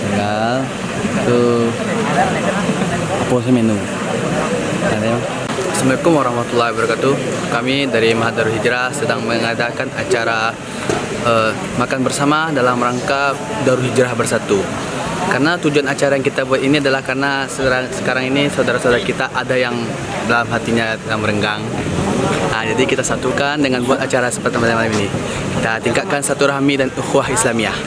Tinggal itu apa menu. Assalamualaikum warahmatullahi wabarakatuh. Kami dari Mahat Darul Hijrah sedang mengadakan acara makan bersama dalam rangka Darul Hijrah Bersatu. Karena tujuan acara yang kita buat ini adalah karena sekarang ini saudara-saudara kita ada yang dalam hatinya merenggang. Nah, jadi kita satukan dengan buat acara seperti malam ini. Kita tingkatkan satu rahmi dan ukhuwah Islamiyah.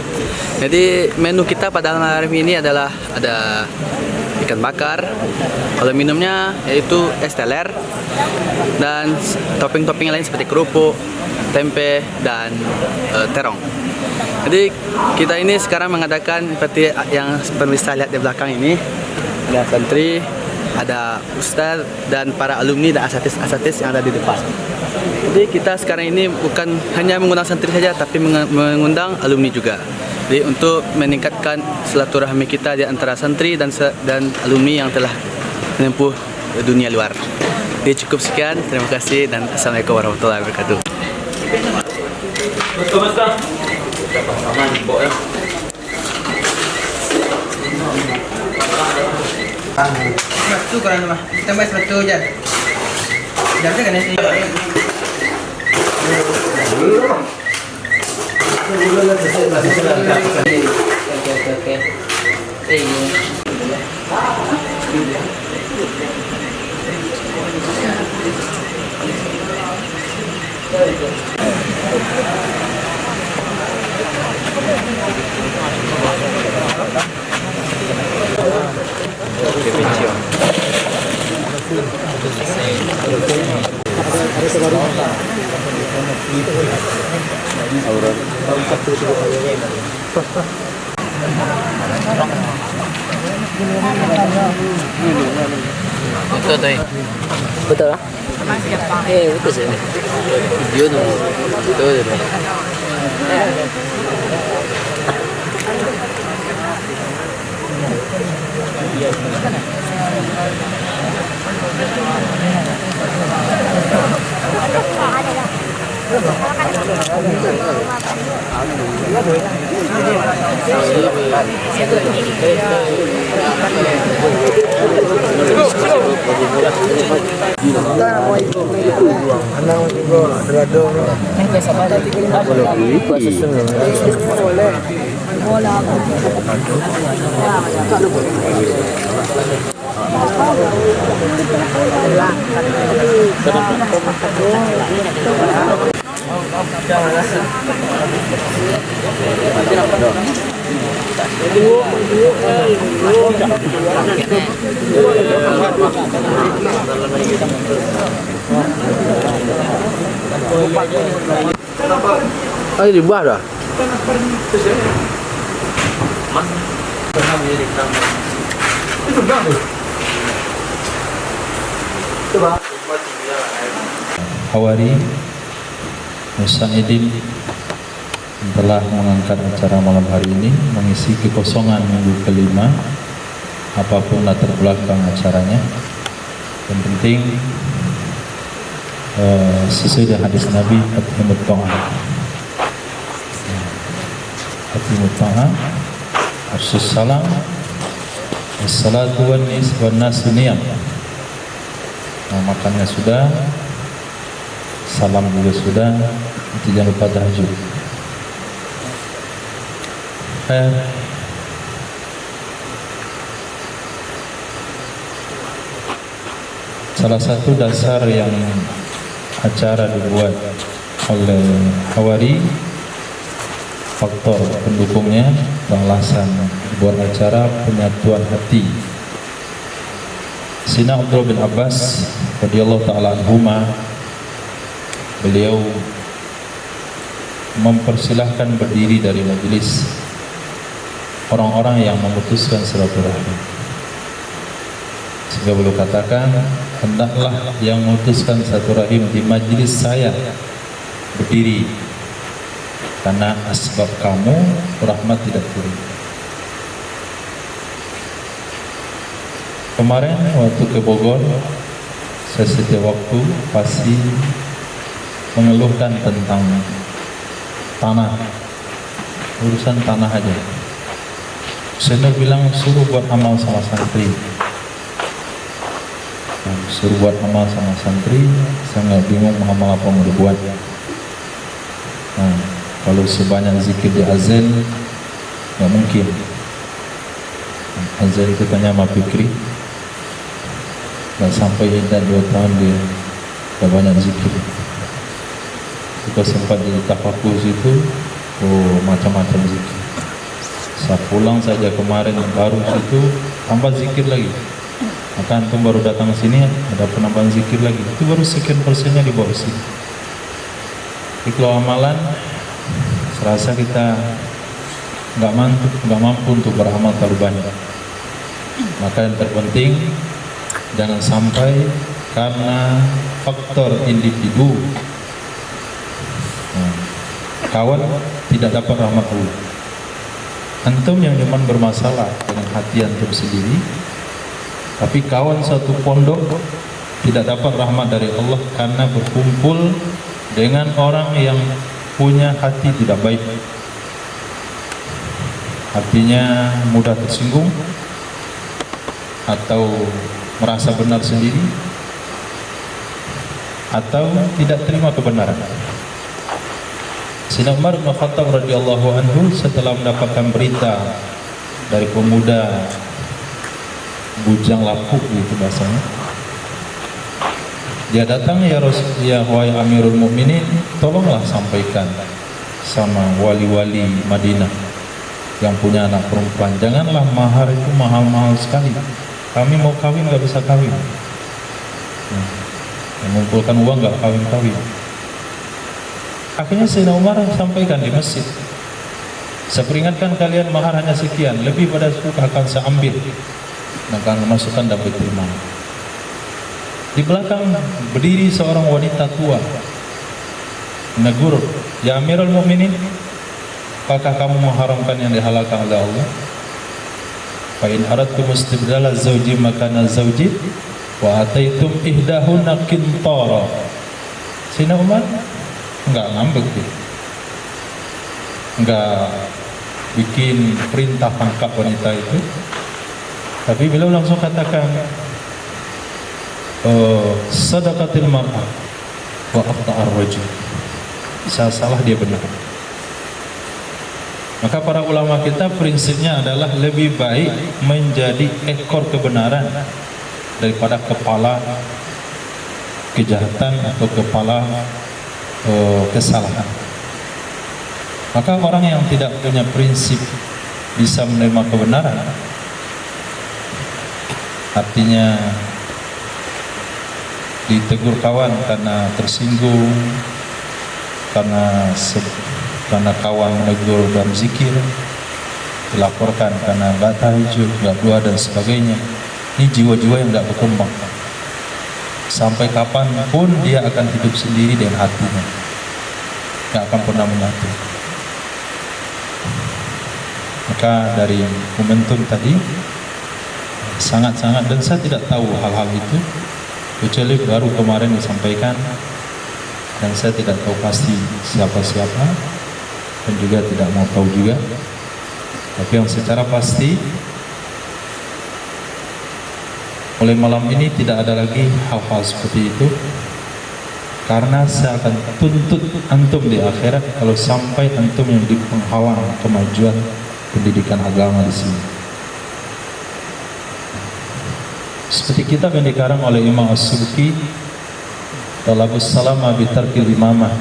Jadi menu kita pada malam ini adalah ada ikan bakar. Kalau minumnya yaitu es teler dan topping-topping lain seperti kerupuk, tempe dan terong. Jadi kita ini sekarang mengadakan seperti yang pemirsa lihat di belakang ini, ada santri, ada ustaz dan para alumni dan asatis yang ada di depan. Jadi kita sekarang ini bukan hanya mengundang santri saja, tapi mengundang alumni juga. Jadi untuk meningkatkan silaturahmi kita di antara santri dan alumni yang telah menempuh dunia luar. Jadi cukup sekian, terima kasih dan assalamualaikum warahmatullahi wabarakatuh. Satu korang mah, tambah satu aja. Jangan kan ini. Betul lah. Betul sih. Video tuh. Betul. Oh, dibuat dah. Hawari Musanidin telah mengangkat acara malam hari ini mengisi kekosongan minggu kelima apapun latar belakang acaranya. Yang penting sesuai dengan hadis Nabi Fatimut Ta'ah Fatimut Ta'ah Asus salam Assalatu wa nasu niyam. Nah, makannya sudah, salam juga sudah, jangan lupa tahajud. Salah satu dasar yang acara dibuat oleh Hawari, faktor pendukungnya, alasan buat acara penyatuan hati. Sina Abdul bin Abbas radhiyallahu ta'ala anhuma, beliau mempersilahkan berdiri dari majelis orang-orang yang memutuskan silaturahim. Sehingga beliau katakan, hendaklah yang memutuskan silaturahim di majlis saya berdiri, karena asbab kamu rahmat tidak turun. Kemarin waktu ke Bogor, saya setiap waktu pasti mengeluhkan tentang tanah, urusan tanah aja. Saya bilang suruh buat amal sama santri, suruh buat amal sama santri. Saya nggak bingung amal apa mau dibuat. Nah, kalau sebanyak zikir di azan nggak mungkin. Azan itu tanya sama Fikri, nggak sampai iddah 2 tahun dia nggak banyak zikir. Kita sempat di tafakus itu, macam-macam zikir. Saya pulang saja kemarin baru situ tambah zikir lagi. Maka antum baru datang sini ada penambahan zikir lagi. Itu baru sekian persennya di bawah sini. Jadi kalau amalan, serasa kita nggak mampu untuk beramal terlalu banyak. Maka yang terpenting jangan sampai karena faktor individu kawan tidak dapat rahmat Allah. Antum yang cuma bermasalah dengan hati antum sendiri, tapi kawan satu pondok tidak dapat rahmat dari Allah karena berkumpul dengan orang yang punya hati tidak baik. Hatinya mudah tersinggung atau merasa benar sendiri atau tidak terima kebenaran. Sayyidina Umar bin Khattab radhiyallahu anhu setelah mendapatkan berita dari pemuda bujang lapuk gitu bahasanya, dia datang, ya wahai Amirul Mukminin, tolonglah sampaikan sama wali-wali Madinah yang punya anak perempuan, janganlah mahar itu mahal-mahal sekali, kami mau kawin nggak bisa kawin, mengumpulkan uang nggak kawin-kawin. Akhirnya Sayyidina Umar sampaikan di masjid, saya peringatkan kalian, mahar hanya sekian, lebih pada suka akan saya ambil dan akan memasukkan dan diterima. Di belakang berdiri seorang wanita tua, menegur, ya Amirul Mukminin, apakah kamu mengharamkan yang dihalalkan oleh Allah? Fa in aradtum istibdala zawji makana zawji wa ataitum ihdahunna qintara. Sayyidina Umar enggak ngambek dia, enggak bikin perintah tangkap wanita itu, tapi beliau langsung katakan, sadaqatil mar'ah wa akhta'ar rajul, saya salah dia benar. Maka para ulama kita prinsipnya adalah lebih baik menjadi ekor kebenaran daripada kepala kejahatan atau kepala kesalahan. Maka orang yang tidak punya prinsip bisa menerima kebenaran, artinya ditegur kawan karena tersinggung, karena kawan menegur dalam zikir, dilaporkan karena nggak tahajud, nggak doa dan sebagainya. Ini jiwa-jiwa yang nggak berkembang. Sampai kapanpun dia akan hidup sendiri dengan hatinya, nggak akan pernah menyatu. Maka dari momentum tadi sangat-sangat, dan saya tidak tahu hal-hal itu kecuali baru kemarin disampaikan, dan saya tidak tahu pasti siapa-siapa dan juga tidak mau tahu juga. Tapi yang secara pasti mulai malam ini tidak ada lagi hal-hal seperti itu, karena saya akan tuntut antum di akhirat kalau sampai antum yang di penghalang kemajuan pendidikan agama di sini. Seperti kitab yang dikarang oleh Imam As-Subki, Talabus Salama Bitarkil Imamah,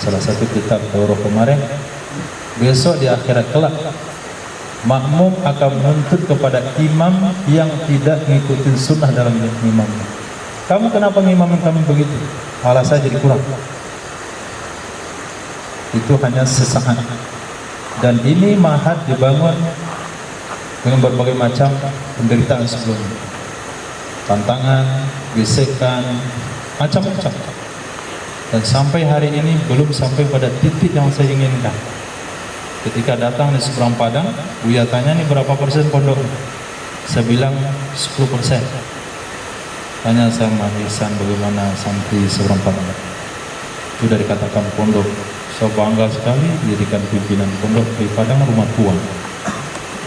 salah satu kitab Daurah kemarin. Besok di akhirat kelak, makmum akan menuntut kepada imam yang tidak mengikuti sunnah dalam imam. Kamu kenapa ngimamin kami begitu? Alah saya jadi kurang. Itu hanya sesaat. Dan ini mahad dibangun dengan berbagai macam penderitaan sebelumnya, tantangan, gesekan, macam-macam. Dan sampai hari ini belum sampai pada titik yang saya inginkan. Ketika datang di seberang Padang, Buya tanya, ini berapa persen pondok? Saya bilang 10%. Tanya sama Ihsan, bagaimana santri seberang Padang? Sudah dikatakan pondok. Saya bangga sekali dijadikan pimpinan pondok di Padang rumah tua.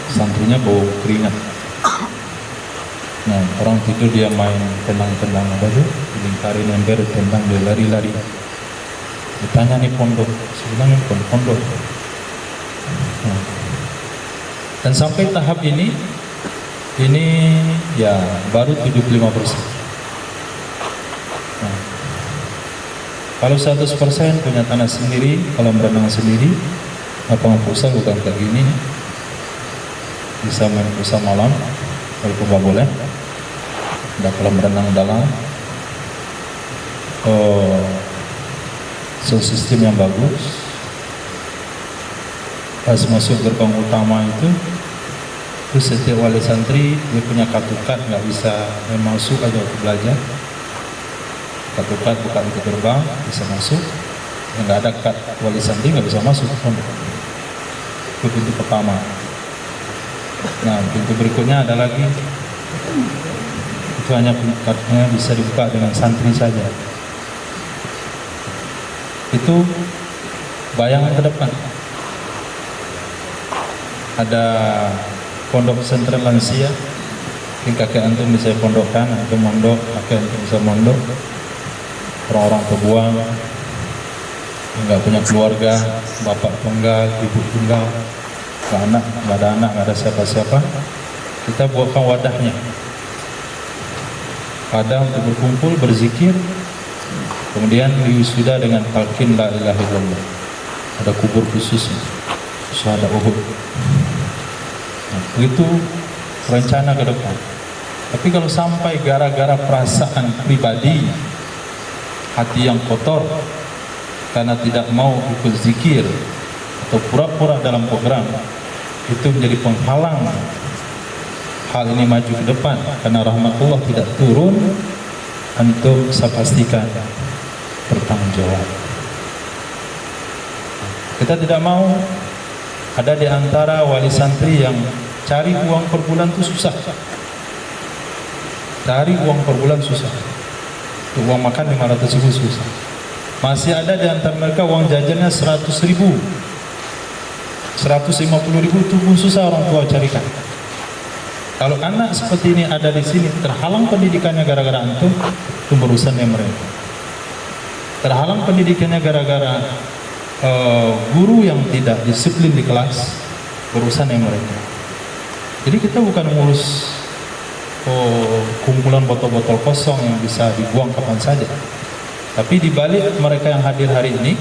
Santrinya bau keringat. Nah, orang tidur dia main tendang-tendang apa tuh? Lingkarin ember, tendang dia lari-lari. Ditanya nih pondok, sebenarnya pondok. Nah. Dan sampai tahap ini ya baru 75%. Nah, kalau 100% punya tanah sendiri, kolam renang sendiri, lapangan futsal bukan kayak gini, bisa main futsal malam, walaupun nggak boleh, ada kolam renang dalam, sound system yang bagus. Pas masuk gerbang utama itu setiap wali santri dia punya kartu kad, nggak bisa masuk aja untuk belajar. Kartu kad bukan untuk gerbang, bisa masuk. Yang nggak ada kad wali santri nggak bisa masuk ke pondok. Itu pintu pertama. Nah, pintu berikutnya ada lagi. Itu hanya kartunya bisa dibuka dengan santri saja. Itu bayangan ke depan. Ada pondok pesantren lansia, mungkin kakek antum bisa pondokkan, antum mondok, kakek antum bisa mondok. Orang-orang terbuang, nggak punya keluarga, bapak tunggal, ibu tunggal, nggak ada anak, nggak ada siapa-siapa. Kita buatkan wadahnya, wadah untuk berkumpul, berzikir, kemudian diwisuda dengan talqin la ilaha illallah. Ada kubur khusus, syuhada Uhud. Itu rencana ke depan. Tapi kalau sampai gara-gara perasaan pribadi, hati yang kotor, karena tidak mau ikut zikir atau pura-pura dalam program, itu menjadi penghalang hal ini maju ke depan, karena rahmatullah tidak turun, antum saya pastikan bertanggung jawab. Kita tidak mau ada di antara wali santri yang cari uang per bulan itu susah. Cari uang per bulan susah. Uang makan 500.000 susah. Masih ada di antara mereka uang jajannya 100.000, 150.000 itu pun susah orang tua carikan. Kalau anak seperti ini ada di sini, terhalang pendidikannya gara-gara antum, itu urusannya mereka. Terhalang pendidikannya gara-gara guru yang tidak disiplin di kelas, urusannya mereka. Jadi kita bukan ngurus kumpulan botol-botol kosong yang bisa dibuang kapan saja. Tapi di balik mereka yang hadir hari ini,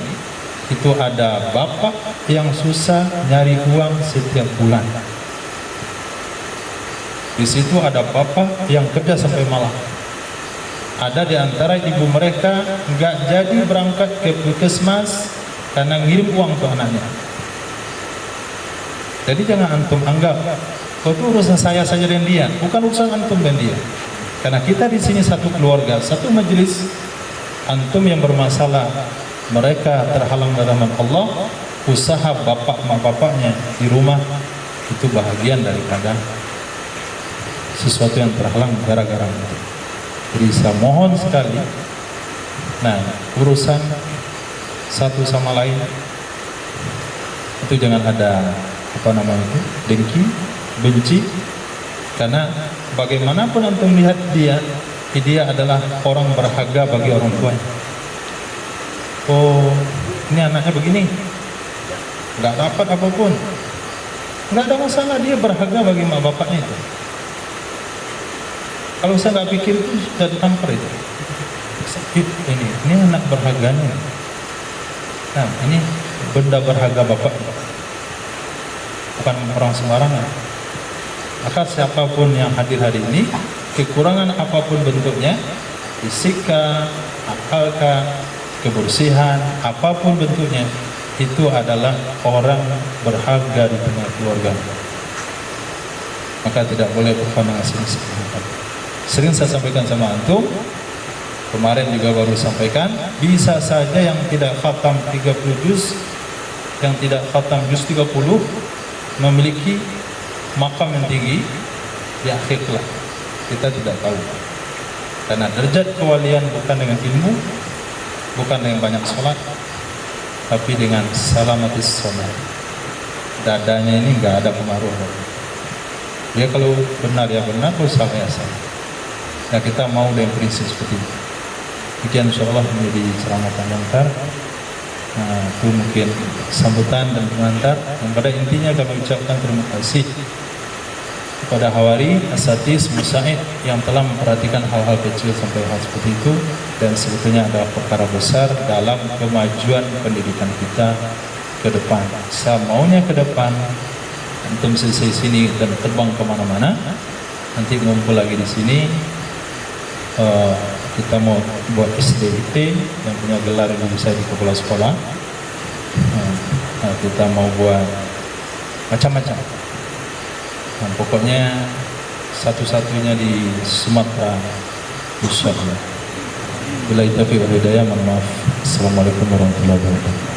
itu ada bapak yang susah nyari uang setiap bulan. Di situ ada bapak yang kerja sampai malam. Ada di antara ibu mereka nggak jadi berangkat ke puskesmas karena ngirim uang ke anaknya. Jadi jangan antum anggap itu urusan saya saja dan dia, bukan urusan antum dan dia. Karena kita di sini satu keluarga, satu majelis. Antum yang bermasalah, mereka terhalang dari rahmat Allah, usaha bapak mak bapaknya di rumah itu bahagian daripada sesuatu yang terhalang gara-gara itu. Jadi saya mohon sekali, nah urusan satu sama lain itu jangan ada dengki, benci, karena bagaimanapun antum lihat dia adalah orang berharga bagi orang tuanya. Oh, ini anaknya begini, nggak dapat apapun, nggak ada masalah, dia berharga bagi mak bapaknya itu. Kalau saya nggak pikir itu sudah ditampar itu. Sakit ini anak berharganya. Nah, ini benda berharga bapak, bukan orang sembarangan. Maka siapapun yang hadir hari ini, kekurangan apapun bentuknya, fisikah, akalkah, kebersihan, apapun bentuknya, itu adalah orang berharga di tengah keluarga. maka tidak boleh berpandang asing-asing. Sering saya sampaikan sama antum, kemarin juga baru sampaikan, bisa saja yang tidak khatam 30 juz, yang tidak khatam juz 30 memiliki makam yang tinggi di akhir kelak. Kita tidak tahu. Karena derajat kewalian bukan dengan ilmu, bukan dengan banyak sholat, tapi dengan salamatis sholat. Dadanya ini nggak ada pengaruh. Ya kalau benar ya benar, kalau salah ya salah. Nah kita mau dengan prinsip seperti itu. Demikian insyaallah menjadi ceramah pengantar. Nah, itu mungkin sambutan dan pengantar. Dan pada intinya kami ucapkan terima kasih kepada Hawari, Asatis, Musaid yang telah memperhatikan hal-hal kecil sampai hal seperti itu, dan sebetulnya adalah perkara besar dalam kemajuan pendidikan kita ke depan. Saya maunya ke depan antum selesai sini dan terbang kemana-mana, nanti ngumpul lagi di sini. Kita mau buat SDIT yang punya gelar yang bisa di kepala sekolah. Kita mau buat macam-macam. Nah, pokoknya satu-satunya di Sumatera, insyaallah. Bila taufiq wal hidayah, mohon maaf. Assalamualaikum warahmatullahi wabarakatuh.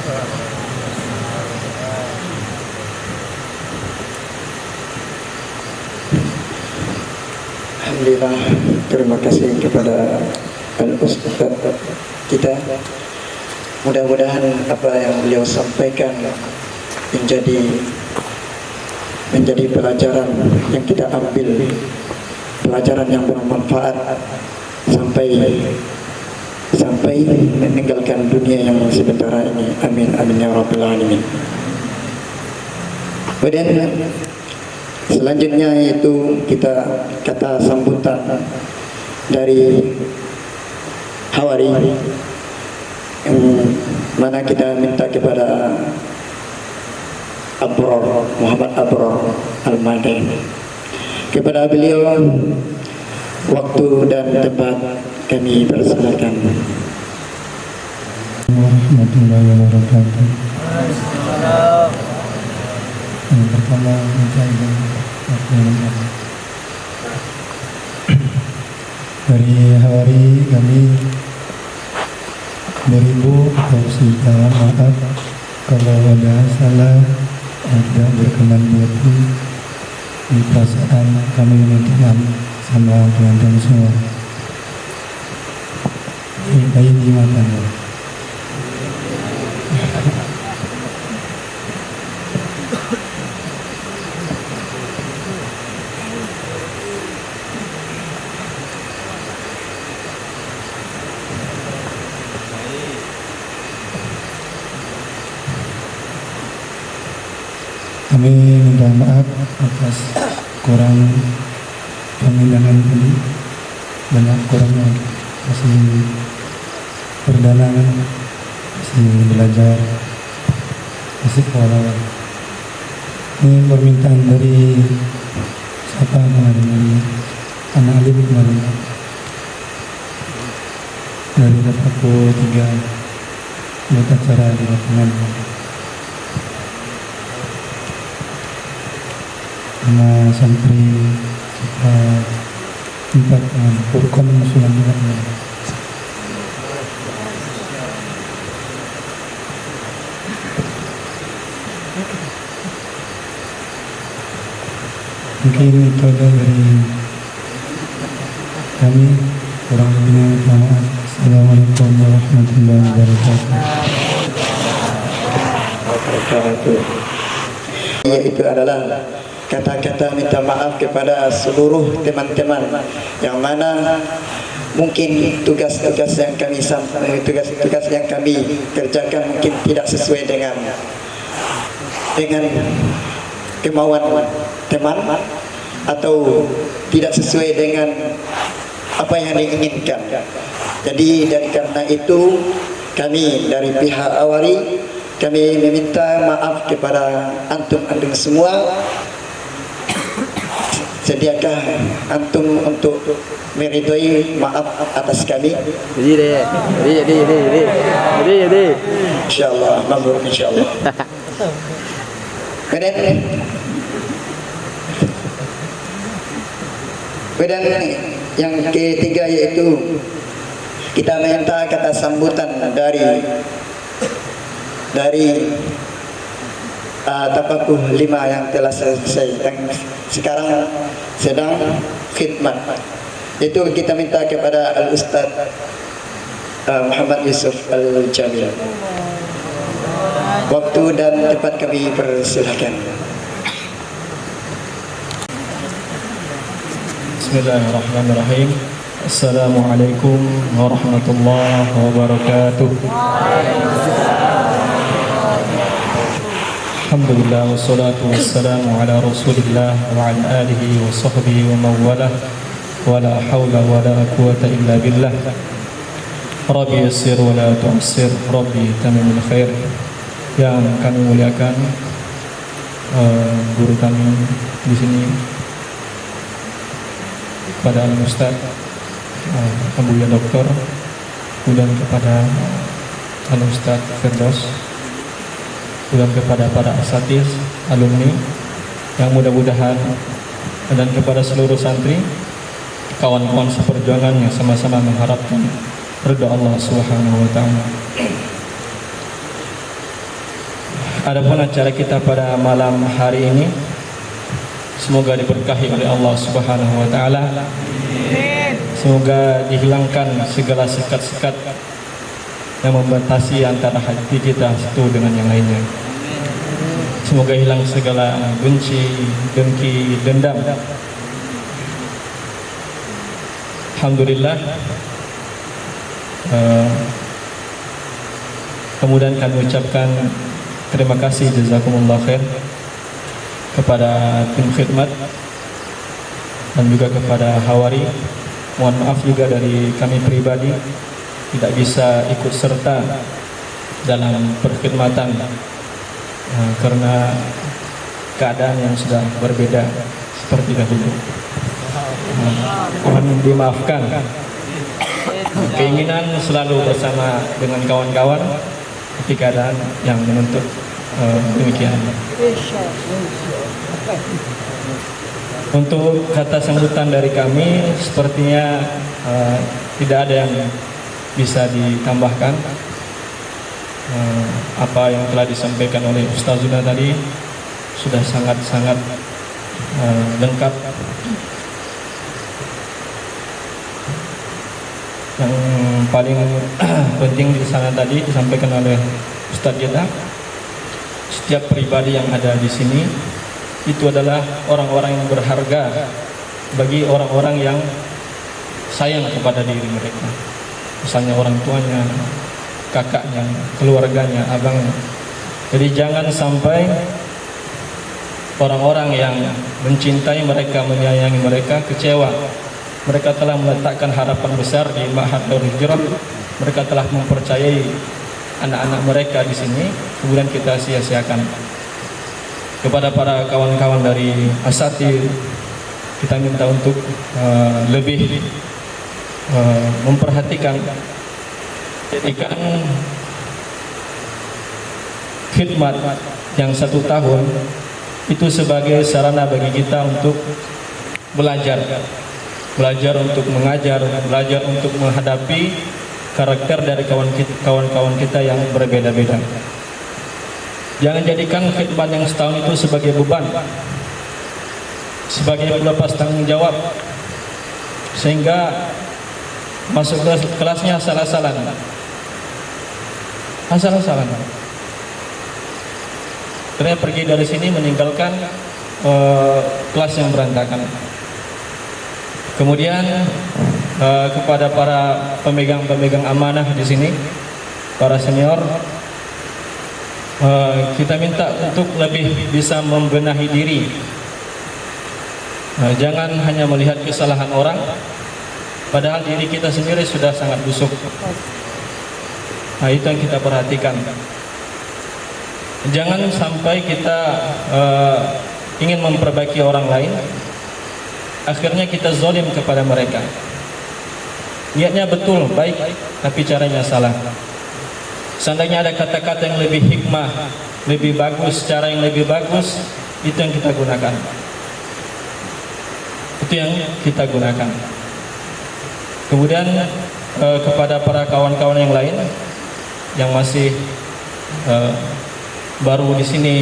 Alhamdulillah, terima kasih kepada Al-Ustaz kita. Mudah-mudahan apa yang beliau sampaikan menjadi pelajaran yang kita ambil, pelajaran yang bermanfaat sampai meninggalkan dunia yang sebentar ini. Amin amin ya rabbal alamin. Kemudian selanjutnya itu kita kata sambutan dari Hawari, yang mana kita minta kepada Abror, Muhammad Abror Al-Madani. Kepada beliau waktu dan tempat kami persilakan. Warahmatullahi wabarakatuh. Yang pertama dari Hawari kami beribu atau segala maaf kalau ada salah, ada berkenan buatku. Di perasaan kami minta maaf sama teman-teman semua. Baik gimana? Kami minta maaf atas kurang pemindahan tadi, banyak kurangnya, masih perdana, masih belajar, masih awal-awal. Ini permintaan dari siapa kemarin, dari anak alim kemarin, dari dapatku 3 buat acara di lapangan. Sama santri kita 4 Furqan Musulan juga. Mungkin itu aja dari kami, kurang lebihnya minta maaf. Assalamualaikum warahmatullahi wabarakatuh. Itu adalah kata-kata minta maaf kepada seluruh teman-teman yang mana mungkin tugas-tugas yang kami kerjakan mungkin tidak sesuai dengan kemauan teman atau tidak sesuai dengan apa yang diinginkan. Jadi dari karena itu kami dari pihak Hawari kami meminta maaf kepada antum semua. Sediakah antum untuk meridhoi maaf atas kami? Jadi. Insyaallah, mabrur insyaallah. Kemudian Kemudian yang ketiga yaitu kita minta kata sambutan dari tapakuh 5 yang telah selesai dan sekarang sedang khidmat. Itu kita minta kepada Al-Ustaz Muhammad Yusuf Al-Jamil. Waktu dan tempat kami persilahkan. Bismillahirrahmanirrahim. Assalamualaikum warahmatullahi wabarakatuh. Alhamdulillah wassalatu wassalamu ala Rasulillah wa ala alihi wa sahbihi wa mawalah wa la hawla wa la quwata illa billah. Rabbi yassir wa la tu'assir, Rabbi tamimul khair. Yang kami muliakan guru kami di sini, kepada Al-Ustaz Abuya Doktor, kemudian kepada Al-Ustaz Firdaus, kemudian kepada para asatiz, alumni yang mudah-mudahan, dan kepada seluruh santri, kawan-kawan seperjuangan yang sama-sama mengharapkan ridha Allah Subhanahu wa taala. Adapun acara kita pada malam hari ini semoga diberkahi oleh Allah Subhanahu wa taala. Semoga dihilangkan segala sekat-sekat yang membatasi antara hati kita satu dengan yang lainnya. Semoga hilang segala benci, dengki, dendam. Alhamdulillah. Kemudian kami ucapkan terima kasih, jazakumullah khair, kepada tim khidmat dan juga kepada Hawari. Mohon maaf juga dari kami pribadi tidak bisa ikut serta dalam perkhidmatan karena keadaan yang sudah berbeda seperti dahulu. Mohon dimaafkan. Keinginan selalu bersama dengan kawan-kawan, tapi keadaan yang menuntut demikian. Untuk kata sambutan dari kami sepertinya tidak ada yang bisa ditambahkan. Apa yang telah disampaikan oleh Ustazuna tadi sudah sangat-sangat lengkap. Yang paling penting di sana tadi disampaikan oleh Ustaz kita, setiap pribadi yang ada di sini itu adalah orang-orang yang berharga bagi orang-orang yang sayang kepada diri mereka. Misalnya orang tuanya, kakaknya, keluarganya, abangnya. Jadi jangan sampai orang-orang yang mencintai mereka, menyayangi mereka, kecewa. Mereka telah meletakkan harapan besar di Ma'had Darul Hijrah. Mereka telah mempercayai anak-anak mereka di sini, kemudian kita sia-siakan. Kepada para kawan-kawan dari asatidz, kita minta untuk lebih memperhatikan, jadikan khidmat yang 1 tahun itu sebagai sarana bagi kita untuk belajar untuk mengajar, belajar untuk menghadapi karakter dari kawan-kawan kita yang berbeda-beda. Jangan jadikan khidmat yang setahun itu sebagai beban, sebagai pelepas tanggung jawab, sehingga masuk kelasnya asal-asalan. Ternyata pergi dari sini meninggalkan kelas yang berantakan. Kemudian kepada para pemegang amanah di sini, para senior, kita minta untuk lebih bisa membenahi diri. Jangan hanya melihat kesalahan orang, padahal diri kita sendiri sudah sangat busuk. Itu yang kita perhatikan. Jangan sampai kita ingin memperbaiki orang lain, akhirnya kita zalim kepada mereka. Niatnya betul, baik, tapi caranya salah. Seandainya ada kata-kata yang lebih hikmah, lebih bagus, cara yang lebih bagus, itu yang kita gunakan. Itu yang kita gunakan. Kemudian kepada para kawan-kawan yang lain yang masih baru di sini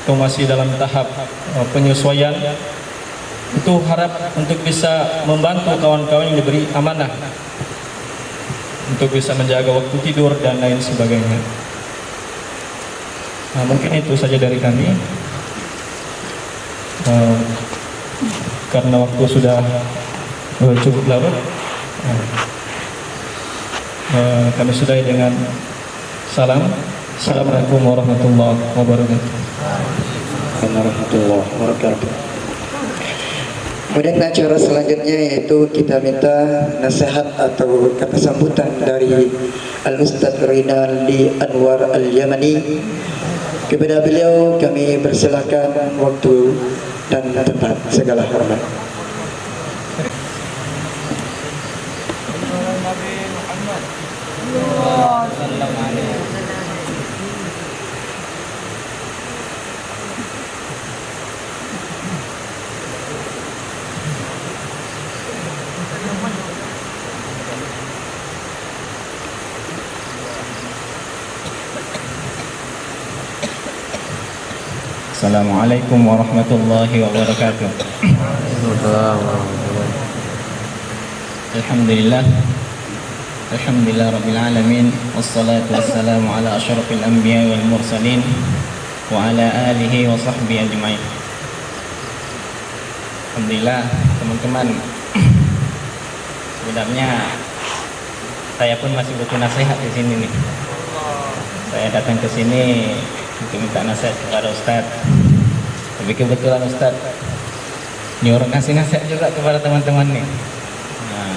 atau masih dalam tahap penyesuaian, itu harap untuk bisa membantu kawan-kawan yang diberi amanah untuk bisa menjaga waktu tidur dan lain sebagainya. Nah, mungkin itu saja dari kami. Karena waktu sudah cukup larut, kami sudahi dengan salam. Assalamualaikum warahmatullahi wabarakatuh. Warahmatullahi wabarakatuh. Kemudian acara selanjutnya yaitu kita minta nasihat atau kata sambutan dari Al-Ustaz Rinaldi Anwar Al-Yamani. Kepada beliau kami persilakan waktu dan tempat, segala hormat. Assalamualaikum warahmatullahi wabarakatuh. Alhamdulillah. Alhamdulillah rabbil alamin. Wassalatu wassalamu ala asyrafil anbiya wal mursalin wa ala alihi wa sahbihi ajma'in. Alhamdulillah teman-teman. Sebenarnya saya pun masih butuh nasihat di sini nih. Saya datang ke sini untuk minta nasihat kepada Ustaz. Tapi kebetulan Ustaz nyuruh ngasih nasihat juga kepada teman-teman nih. Nah,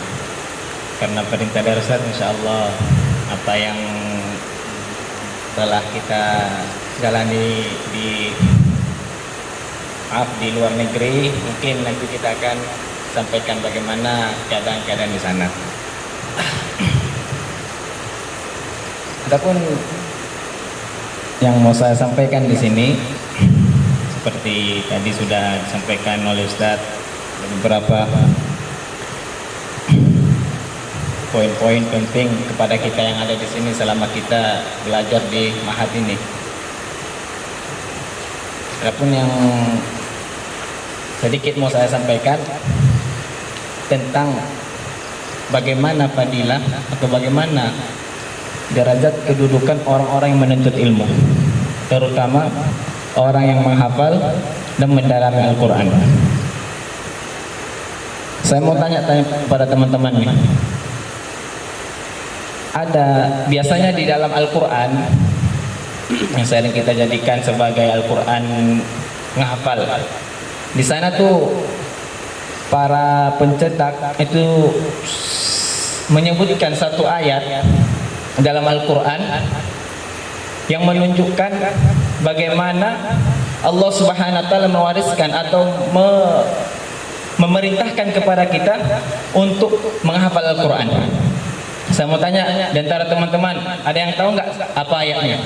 karena perintah dari Ustaz, insya Allah apa yang telah kita jalani di luar negeri, mungkin nanti kita akan sampaikan bagaimana keadaan-keadaan di sana. Adapun yang mau saya sampaikan di sini, seperti tadi sudah disampaikan oleh Ustadz, beberapa poin-poin penting kepada kita yang ada di sini selama kita belajar di Mahat ini. Adapun yang sedikit mau saya sampaikan tentang bagaimana fadilah atau bagaimana derajat kedudukan orang-orang yang menuntut ilmu, terutama orang yang menghafal dan mendalami Al-Quran. Saya mau tanya-tanya kepada teman-teman nih. Ada biasanya di dalam Al-Quran yang sering kita jadikan sebagai Al-Quran menghafal. Di sana tuh para pencetak itu menyebutkan satu ayat dalam Al-Quran yang menunjukkan bagaimana Allah Subhanahu wa taala mewariskan atau memerintahkan kepada kita untuk menghafal Al-Quran. Saya mau tanya di antara teman-teman, ada yang tahu nggak apa ayatnya?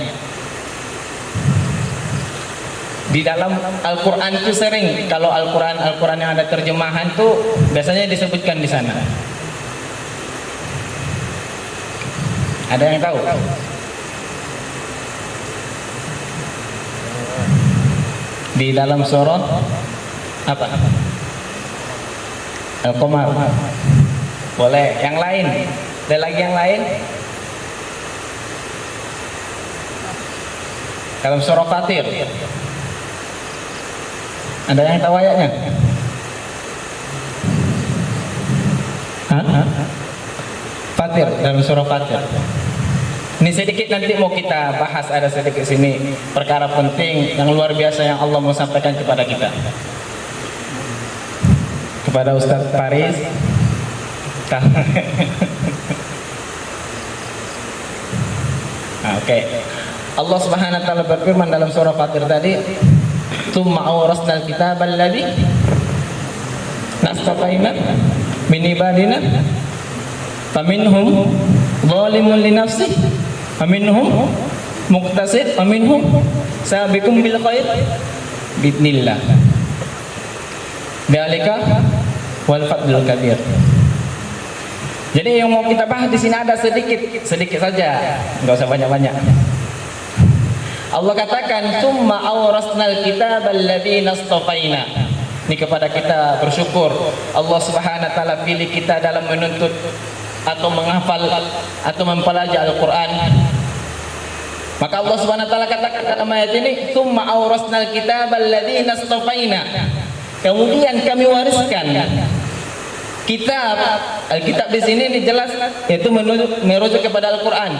Di dalam Al-Quran itu sering, kalau Al-Quran yang ada terjemahan tuh biasanya disebutkan di sana. Ada yang tahu? Di dalam surah apa? Al-Qamar. Boleh. Yang lain? Ada lagi yang lain? Dalam surah Fatir. Ada yang tahu ayatnya? Hah? Fatir, dalam surah Fatir. Ini sedikit nanti mau kita bahas, ada sedikit sini perkara penting yang luar biasa yang Allah mau sampaikan kepada kita. Kepada Ustadz Faris. Oke. Allah Subhanahu wa taala berfirman dalam surah Fatir tadi, "Tsumma awrasnal kitabal ladzi nastafaina min ibadina faminhum zalimun li nafsihi wa minhum muqtasid wa minhum sabiqun bil khair biidznillah." Dzalika wal fadlul kabir. Jadi yang mau kita bahas di sini ada sedikit saja, nggak usah banyak-banyak. Allah katakan, "Tsumma awrasnal kitaba alladzina istafaina." Ini kepada kita bersyukur Allah Subhanahu wa taala pilih kita dalam menuntut atau menghafal atau mempelajari Al-Qur'an. Maka Allah Subhanahu wa taala katakan dalam ayat ini, "Tsumma awrasnal kitaba alladzina istafaina." Kemudian kami wariskan kitab. Alkitab di sini ini jelas yaitu merujuk kepada Al-Qur'an.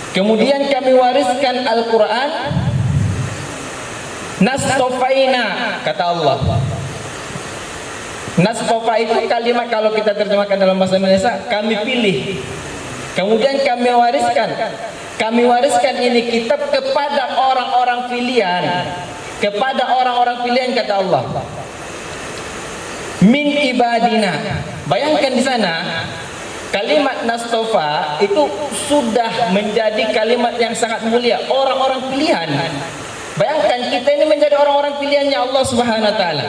Kemudian kami wariskan Al-Qur'an, nastofaina, kata Allah. Nastofa itu kalimat kalau kita terjemahkan dalam bahasa Indonesia, kami pilih. Kemudian kami wariskan ini kitab kepada orang-orang pilihan. Kepada orang-orang pilihan, kata Allah. Min ibadina. Bayangkan di sana kalimat nastofa itu sudah menjadi kalimat yang sangat mulia, orang-orang pilihan. Bayangkan kita ini menjadi orang-orang pilihannya Allah Subhanahu wa taala.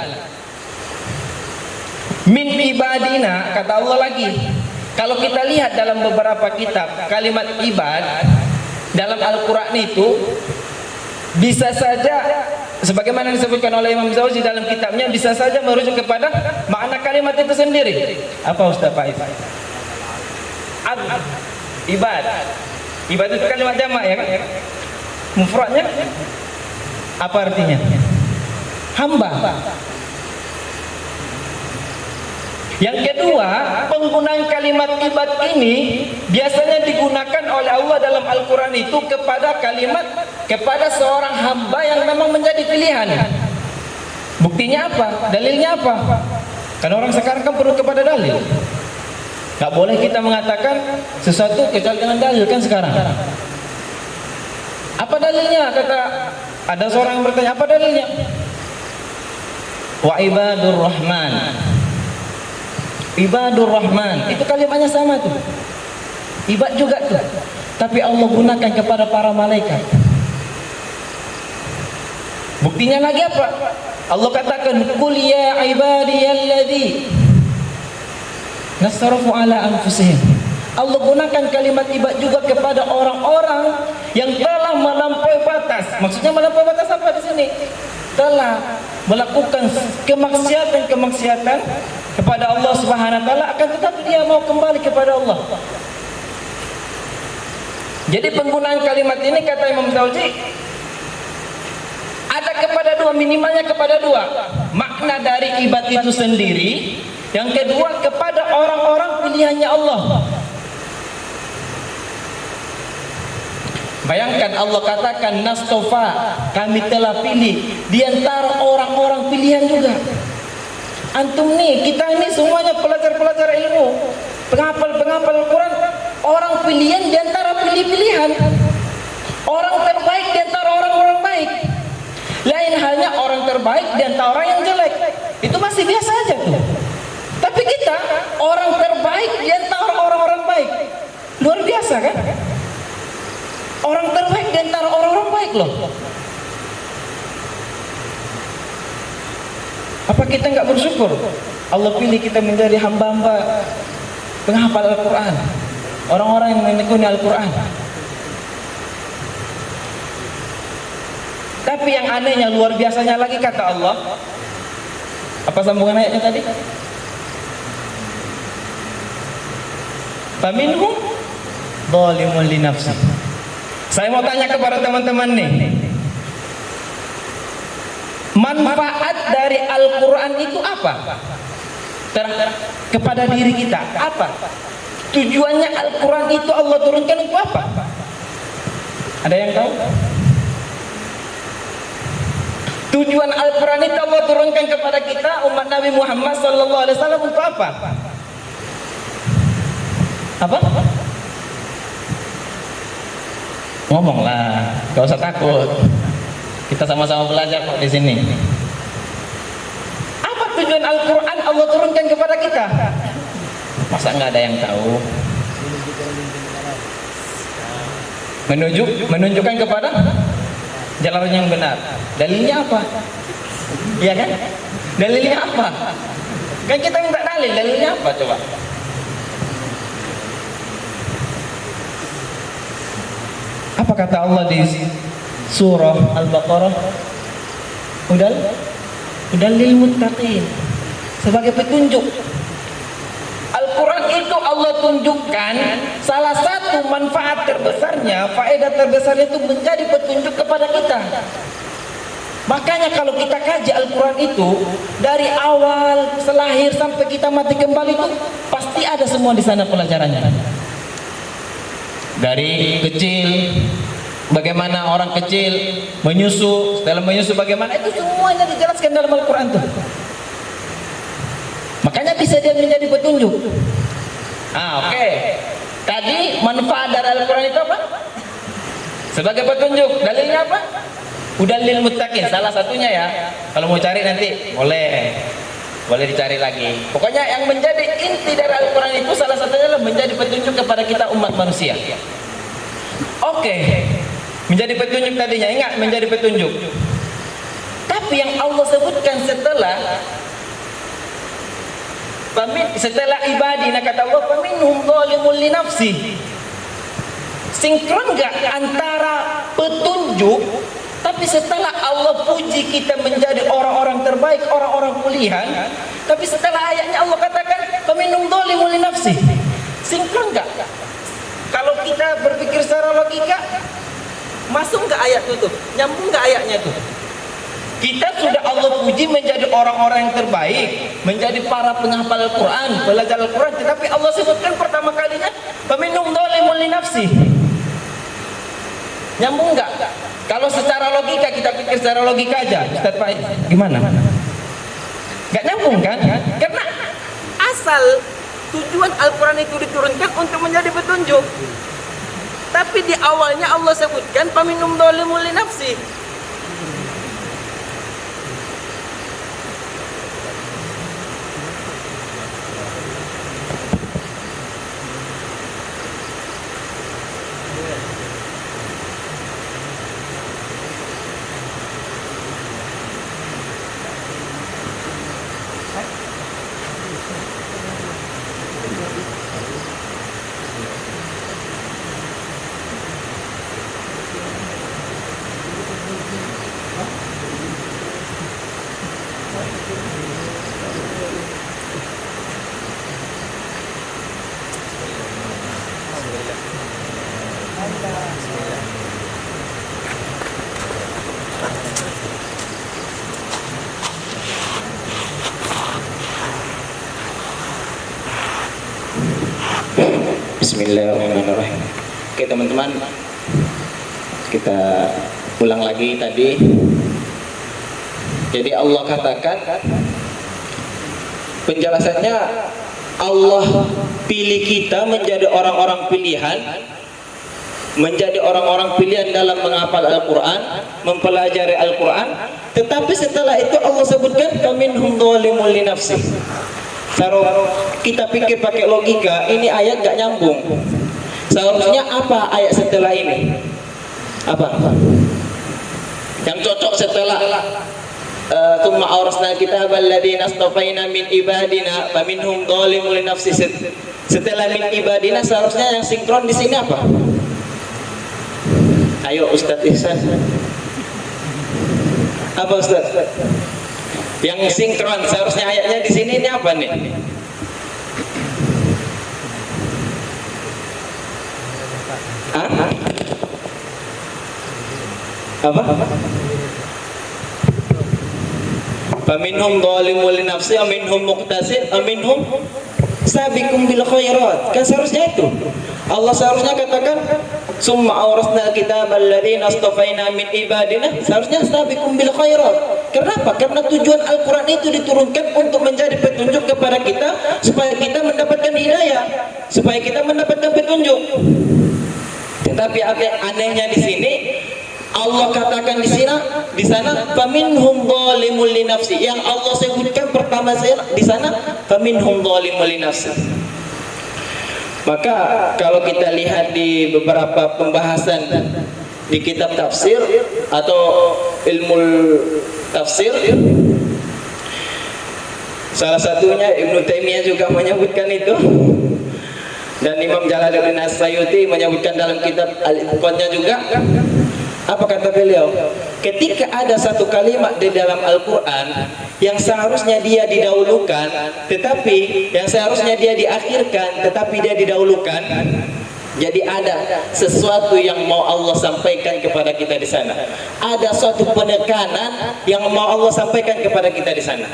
Min ibadina, kata Allah lagi. Kalau kita lihat dalam beberapa kitab kalimat ibad dalam Al-Qur'an itu bisa saja sebagaimana disebutkan oleh Imam Zawzi dalam kitabnya, bisa saja merujuk kepada makna kalimat itu sendiri. Apa Ustaz Faiz? Ibad. Ibad itu kalimat jamak ya kan? Mufradnya apa artinya? Hamba. Yang kedua, penggunaan kalimat ibad ini biasanya digunakan oleh Allah dalam Al-Quran itu kepada seorang hamba yang memang menjadi pilihan. Buktinya apa? Dalilnya apa? Karena orang sekarang kan perlu kepada dalil. Gak boleh kita mengatakan sesuatu kecuali dengan dalil kan sekarang. Apa dalilnya? Ada seorang yang bertanya, apa dalilnya? Wa ibadur rahman. Ibadur rahman, itu kalimatnya sama tuh. Ibad juga tuh. Tapi Allah gunakan kepada para malaikat. Buktinya lagi apa? Allah katakan, "Qul ya ibadiyalladzi nasrafu ala anfusihim." Allah gunakan kalimat ibad juga kepada orang-orang yang telah melampaui batas. Maksudnya melampaui batas apa di sini? Telah melakukan kemaksiatan kepada Allah Subhanahu wa taala, akan tetapi dia mau kembali kepada Allah. Jadi penggunaan kalimat ini kata Imam Zawzi ada kepada dua, minimalnya kepada dua. Makna dari ibad itu sendiri, yang kedua kepada orang-orang pilihannya Allah. Bayangkan Allah katakan nastofa, kami telah pilih di antara orang-orang pilihan juga. Antum nih, kita ini semuanya pelajar-pelajar ilmu, penghafal Al-Quran, orang pilihan di antara pilih-pilihan, orang terbaik di antara orang-orang baik. Lain halnya orang terbaik di antara orang yang jelek, itu masih biasa aja tuh. Tapi kita orang terbaik di antara orang-orang baik, luar biasa kan? Orang terbaik di antara orang-orang baik loh. Apa kita nggak bersyukur? Allah pilih kita menjadi hamba-hamba penghafal Al-Quran, orang-orang yang menekuni Al-Quran. Tapi yang anehnya, luar biasanya lagi kata Allah. Apa sambungan ayatnya tadi? Faminhum dzalimun li nafsi. Saya mau tanya kepada teman-teman nih, manfaat dari Al-Quran itu apa? Kepada diri kita apa? Tujuannya Al-Quran itu Allah turunkan untuk apa? Ada yang tahu? Tujuan Al-Quran itu Allah turunkan kepada kita umat Nabi Muhammad SAW untuk apa? Apa? Ngomonglah, gak usah takut. Kita sama-sama belajar kok di sini. Apa tujuan Al-Quran Allah turunkan kepada kita? Masa nggak ada yang tahu? Menunjukkan kepada jalan yang benar. Dalilnya apa? Iya kan? Dalilnya apa? Kan kita minta dalil, dalilnya apa coba? Apa kata Allah di surah Al-Baqarah? Hudal lil muttaqin, sebagai petunjuk. Al-Quran itu Allah tunjukkan salah satu manfaat terbesarnya, faedah terbesarnya itu menjadi petunjuk kepada kita. Makanya kalau kita kaji Al-Quran itu dari awal selahir sampai kita mati kembali itu pasti ada semua di sana pelajarannya. Dari kecil, bagaimana orang kecil menyusu, setelah menyusu bagaimana, itu semuanya dijelaskan dalam Al-Quran tuh. Makanya bisa dia menjadi petunjuk. Oke. Tadi manfaat dari Al-Quran itu apa? Sebagai petunjuk. Dalilnya apa? Hudal lil muttaqin, salah satunya ya. Kalau mau cari nanti boleh dicari lagi. Pokoknya yang menjadi inti dari Al-Quran itu salah satunya adalah menjadi petunjuk kepada kita umat manusia. Oke. Menjadi petunjuk tadinya, ingat menjadi petunjuk. Tapi yang Allah sebutkan setelah ibadina, kata Allah, faminhum zalimun li nafsi. Sinkron enggak antara petunjuk, tapi setelah Allah puji kita menjadi orang-orang terbaik, orang-orang pilihan, tapi setelah ayatnya Allah katakan faminhum zalimun li nafsi. Sinkron enggak? Kalau kita berpikir secara logika, masuk enggak ayat itu? Nyambung enggak ayatnya itu? Kita sudah Allah puji menjadi orang-orang yang terbaik, menjadi para penghafal Al-Quran, belajar Al-Quran, tetapi Allah sebutkan pertama kalinya faminhum zalimun li nafsi. Nyambung enggak? Kalau secara logika, kita pikir secara logika aja, Ustaz Faiz, gimana? Enggak nyambung kan? Karena asal tujuan Al-Quran itu diturunkan untuk menjadi petunjuk. Tapi di awalnya Allah sebutkan faminhum zalimun li nafsi. Bismillahirrahmanirrahim. Oke teman-teman, kita ulang lagi tadi. Jadi Allah katakan, penjelasannya Allah pilih kita menjadi orang-orang pilihan, menjadi orang-orang pilihan dalam menghafal Al-Quran, mempelajari Al-Quran. Tetapi setelah itu Allah sebutkan faminhum zalimun li nafsi. Kalau kita pikir pakai logika, ini ayat gak nyambung. Seharusnya apa ayat setelah ini? Apa? Yang cocok setelah Tsumma awrasna kitabal ladzina astafaina min ibadina faminhum zalimun li nafsi. Setelah min ibadina seharusnya yang sinkron di sini apa? Ayo Ustaz Ihsan. Apa Ustaz? Yang sinkron seharusnya ayatnya di sini ini apa nih? Apa? Faminhum zalimun li nafsi, aminhum muqtasid, aminhum sabiqum bil khairat. Kan seharusnya itu. Allah seharusnya katakan summa awrasna kitabal ladzina astafaina min ibadina, seharusnya sabiqum bil khairat. Kenapa? Karena tujuan Al-Quran itu diturunkan untuk menjadi petunjuk kepada kita, supaya kita mendapatkan hidayah, supaya kita mendapatkan petunjuk. Tetapi anehnya di sini Allah katakan di sana faminhum zalimun li nafsi. Yang Allah sebutkan pertama di sana faminhum zalimun li nafsi. Maka kalau kita lihat di beberapa pembahasan di kitab tafsir atau ilmu tafsir, Salah satunya Ibnu Taimiyah juga menyebutkan itu, dan Imam Jalaluddin As-Sayuti menyebutkan dalam kitab Al-Itqannya juga. Apa kata beliau? Ketika ada satu kalimat di dalam Al-Quran yang seharusnya dia didahulukan, tetapi yang seharusnya dia diakhirkan, tetapi dia didahulukan. Jadi ada sesuatu yang mau Allah sampaikan kepada kita di sana. Ada suatu penekanan yang mau Allah sampaikan kepada kita di sana.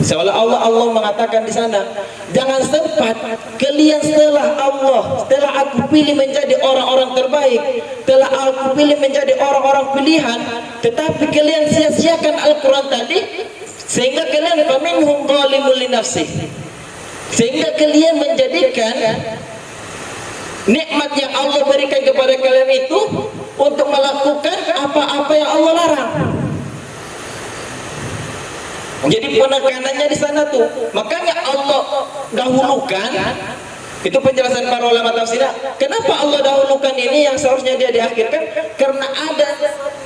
Seolah-olah Allah mengatakan di sana, jangan sempat kalian setelah aku pilih menjadi orang-orang terbaik, setelah aku pilih menjadi orang-orang pilihan, tetapi kalian sia-siakan Al-Quran tadi, sehingga kalian faminhum zalimun li nafsihi, sehingga kalian menjadikan nikmat yang Allah berikan kepada kalian itu untuk melakukan apa-apa yang Allah larang. Jadi penekanannya di sana tuh, makanya Allah dahulukan. Itu penjelasan para ulama tafsir. Kenapa Allah dahulukan ini yang seharusnya dia diakhirkan? Karena ada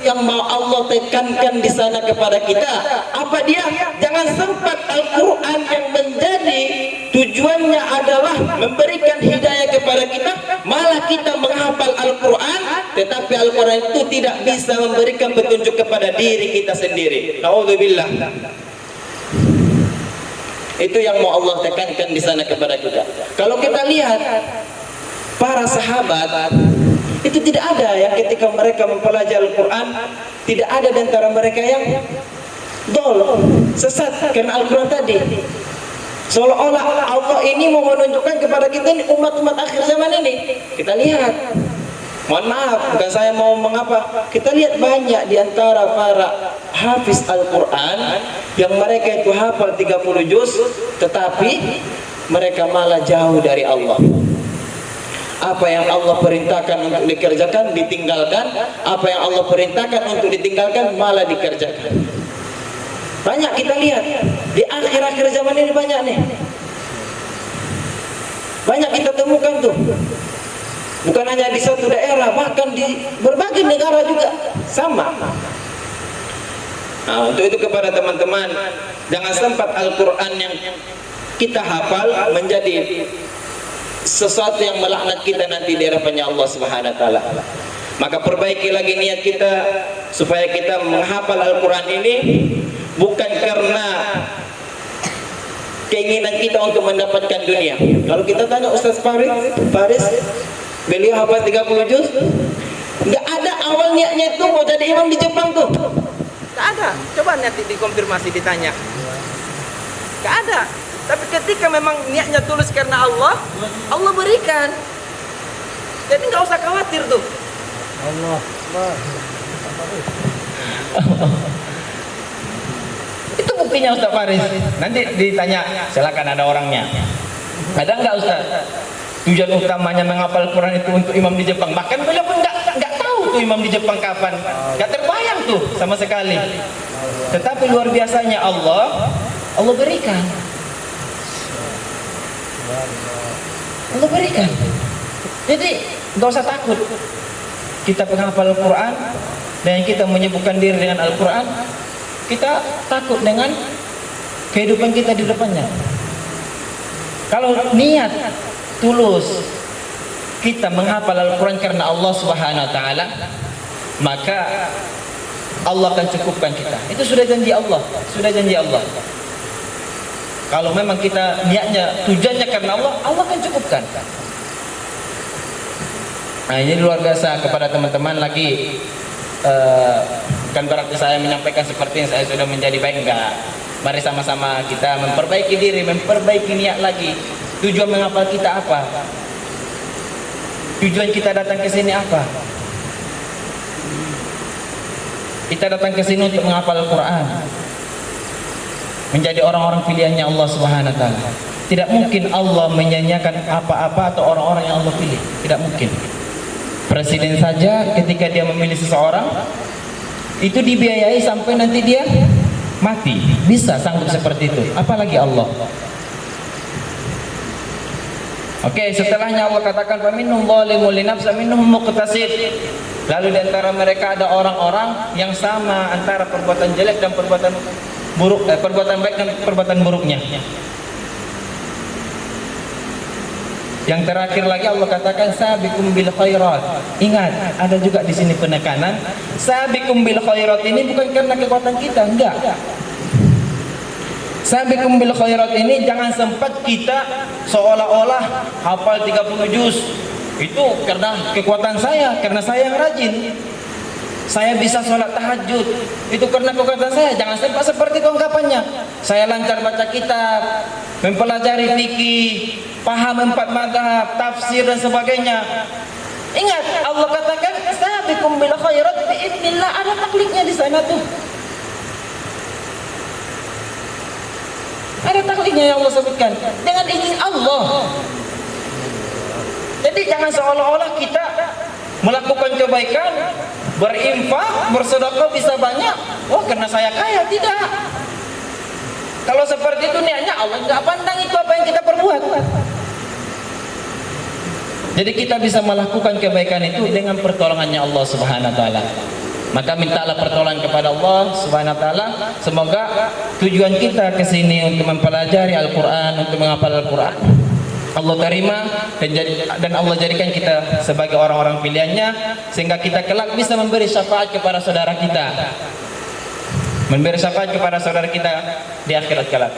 yang mau Allah tekankan di sana kepada kita. Apa dia? Jangan sempat Al-Quran yang menjadi tujuannya adalah memberikan hidayah kepada kita, malah kita menghafal Al-Quran, tetapi Al-Quran itu tidak bisa memberikan petunjuk kepada diri kita sendiri. Na'udzubillah. Itu yang mau Allah tekankan di sana kepada kita. Kalau kita lihat para sahabat, itu tidak ada yang ketika mereka mempelajari Al-Quran, tidak ada di antara mereka yang sesat karena Al-Quran tadi. Seolah-olah Allah ini mau menunjukkan kepada kita ini umat-umat akhir zaman ini. Kita lihat. Mohon maaf, bukan saya mau mengapa. Kita lihat banyak di antara para hafiz Al-Quran yang mereka itu hafal 30 juz, tetapi mereka malah jauh dari Allah. Apa yang Allah perintahkan untuk dikerjakan ditinggalkan, apa yang Allah perintahkan untuk ditinggalkan malah dikerjakan. Banyak kita lihat di akhir-akhir zaman ini, banyak nih. Banyak kita temukan tuh. Bukan hanya di satu daerah, bahkan di berbagai negara juga sama. Nah, untuk itu kepada teman-teman, jangan sempat Al-Quran yang kita hafal menjadi sesuatu yang melaknat kita nanti di hadapannya Allah Subhanahu wa taala. Maka perbaiki lagi niat kita supaya kita menghafal Al-Quran ini bukan karena keinginan kita untuk mendapatkan dunia. Kalau kita tanya Ustaz Faris, beliau hafal 30 juz, nggak ada awal niatnya itu mau jadi imam di Jepang tuh. Nggak ada. Coba nanti dikonfirmasi, ditanya. Nggak ada. Tapi ketika memang niatnya tulus karena Allah, Allah berikan. Jadi nggak usah khawatir tuh. Allah. Itu buktinya Ustaz Faris. Nanti ditanya, silakan, ada orangnya. Ada nggak Ustaz? Tujuan utamanya menghafal Quran itu untuk imam di Jepang. Bahkan beliau pun nggak tahu tuh imam di Jepang kapan. Nggak terbayang tuh sama sekali. Tetapi luar biasanya Allah berikan. Allah berikan. Jadi nggak usah takut. Kita penghafal Al-Quran dan kita menyibukkan diri dengan Al-Quran, kita takut dengan kehidupan kita di depannya. Kalau niat tulus kita menghafal Al-Quran karena Allah Subhanahu wa taala, maka Allah akan cukupkan kita. Itu sudah janji Allah, sudah janji Allah. Kalau memang kita niatnya, tujuannya karena Allah, Allah akan cukupkan. Nah, ini luar biasa kepada teman-teman lagi. Kan berarti saya menyampaikan seperti yang saya sudah menjadi baik, enggak. Mari sama-sama kita memperbaiki diri, memperbaiki niat lagi. Tujuan menghafal kita apa? Tujuan kita datang ke sini apa? Kita datang ke sini untuk menghafal Al-Quran, menjadi orang-orang pilihannya Allah Subhanahu wa taala. Tidak mungkin Allah menyanyiakan apa-apa atau orang-orang yang Allah pilih. Tidak mungkin. Presiden saja ketika dia memilih seseorang, itu dibiayai sampai nanti dia mati. Bisa sanggup seperti itu. Apalagi Allah. Oke, setelahnya Allah katakan faminhum zalimun li nafsihi minhum muqtasid. Lalu di antara mereka ada orang-orang yang sama antara perbuatan jelek dan perbuatan perbuatan baik dan perbuatan buruknya. Yang terakhir lagi Allah katakan sabiqum bil khairat. Ingat, ada juga di sini penekanan. Sabiqum bil khairat ini bukan karena kekuatan kita, enggak. Sabiqum bil khairat ini jangan sempat kita seolah-olah hafal 30 juz. Itu karena kekuatan saya, karena saya yang rajin. Saya bisa sholat tahajud, itu karena kekuatan saya. Jangan sampai seperti itu ungkapannya. Saya lancar baca kitab, mempelajari fikih, paham 4 mazhab, tafsir dan sebagainya. Ingat, Allah katakan sabiqum bil khairat biidznillah, ada taklidnya di sana tuh. Ada taklidnya yang Allah sebutkan dengan izin Allah. Jadi jangan seolah-olah kita melakukan kebaikan, berinfak, bersedekah bisa banyak. Oh, karena saya kaya, tidak. Kalau seperti itu niatnya, Allah nggak pandang itu apa yang kita perbuat. Jadi kita bisa melakukan kebaikan itu dengan pertolongannya Allah Subhanahu wa taala. Maka mintalah pertolongan kepada Allah Subhanahu wa taala. Semoga tujuan kita ke sini untuk mempelajari Al-Qur'an, untuk menghafal Al-Qur'an, Allah terima dan Allah jadikan kita sebagai orang-orang pilihannya, sehingga kita kelak bisa memberi syafaat kepada saudara kita, memberi syafaat kepada saudara kita di akhirat kelak.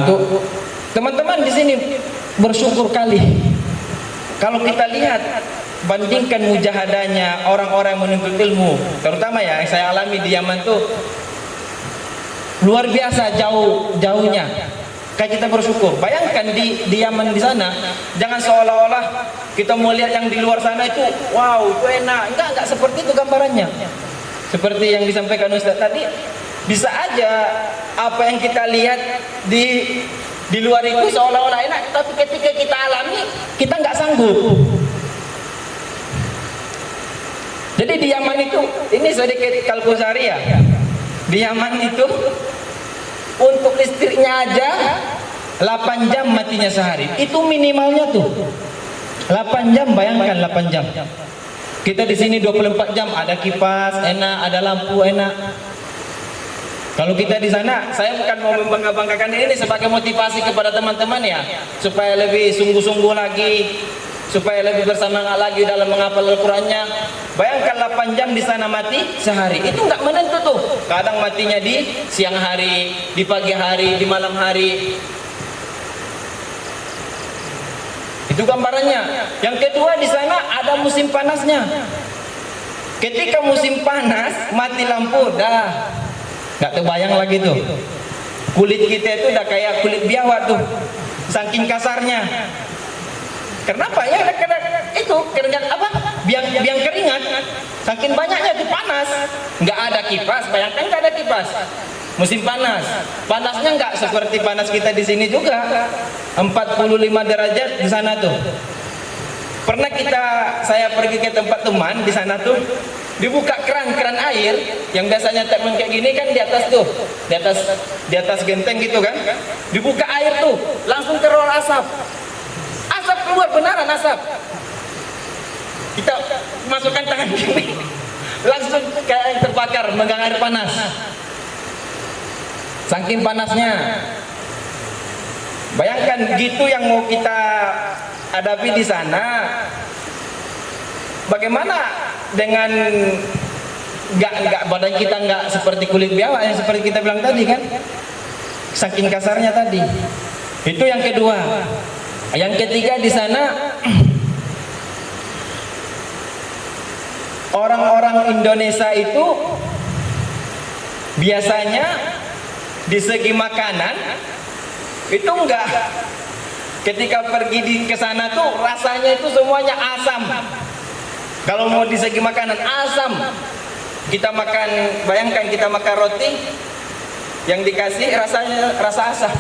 Untuk teman-teman di sini bersyukur kali kalau kita lihat, bandingkan mujahadahnya orang-orang yang menuntut ilmu, terutama ya yang saya alami di Yaman tuh luar biasa jauhnya. Kayak kita bersyukur. Bayangkan di Yaman di sana, jangan seolah-olah kita mau lihat yang di luar sana itu, wow, itu enak. Enggak seperti itu gambarannya. Seperti yang disampaikan Ustaz tadi, bisa aja apa yang kita lihat di luar itu seolah-olah enak, tapi ketika kita alami, kita nggak sanggup. Jadi di Yaman itu, ini sedikit kalkusari ya. Di Yaman itu untuk listriknya aja 8 jam matinya sehari. Itu minimalnya tuh 8 jam, bayangkan 8 jam. Kita di sini 24 jam, ada kipas enak, ada lampu enak. Kalau kita di sana, saya bukan mau membangga-banggakan ini sebagai motivasi kepada teman-teman ya, supaya lebih sungguh-sungguh lagi, supaya lebih bersemangat lagi dalam menghafal Al-Qur'annya. Bayangkan 8 jam di sana mati sehari. Itu nggak menentu tuh. Kadang matinya di siang hari, di pagi hari, di malam hari. Itu gambarannya. Yang kedua, di sana ada musim panasnya. Ketika musim panas, mati lampu, dah nggak terbayang lagi tuh. Kulit kita itu udah kayak kulit biawak tuh, saking kasarnya. Kenapa ya? Karena itu keringat apa? Biang keringat. Saking banyaknya itu panas. Nggak ada kipas. Bayangkan nggak ada kipas. Musim panas. Panasnya nggak seperti panas kita di sini juga. 45 derajat di sana tuh. Pernah saya pergi ke tempat teman di sana tuh, dibuka keran air yang biasanya temen kayak gini kan di atas tuh, di atas genteng gitu kan. Dibuka air tuh, langsung keluar asap. Asap keluar, beneran asap. Kita masukkan tangan gini, langsung kayak yang terbakar, megang air panas. Saking panasnya. Bayangkan gitu yang mau kita hadapi di sana. Bagaimana dengan nggak badan kita nggak seperti kulit biawak yang seperti kita bilang tadi kan? Saking kasarnya tadi. Itu yang kedua. Yang ketiga, di sana orang-orang Indonesia itu biasanya di segi makanan itu enggak, ketika pergi ke sana tuh rasanya itu semuanya asam. Kalau mau di segi makanan asam. Kita makan, bayangkan kita makan roti yang dikasih rasanya rasa asam.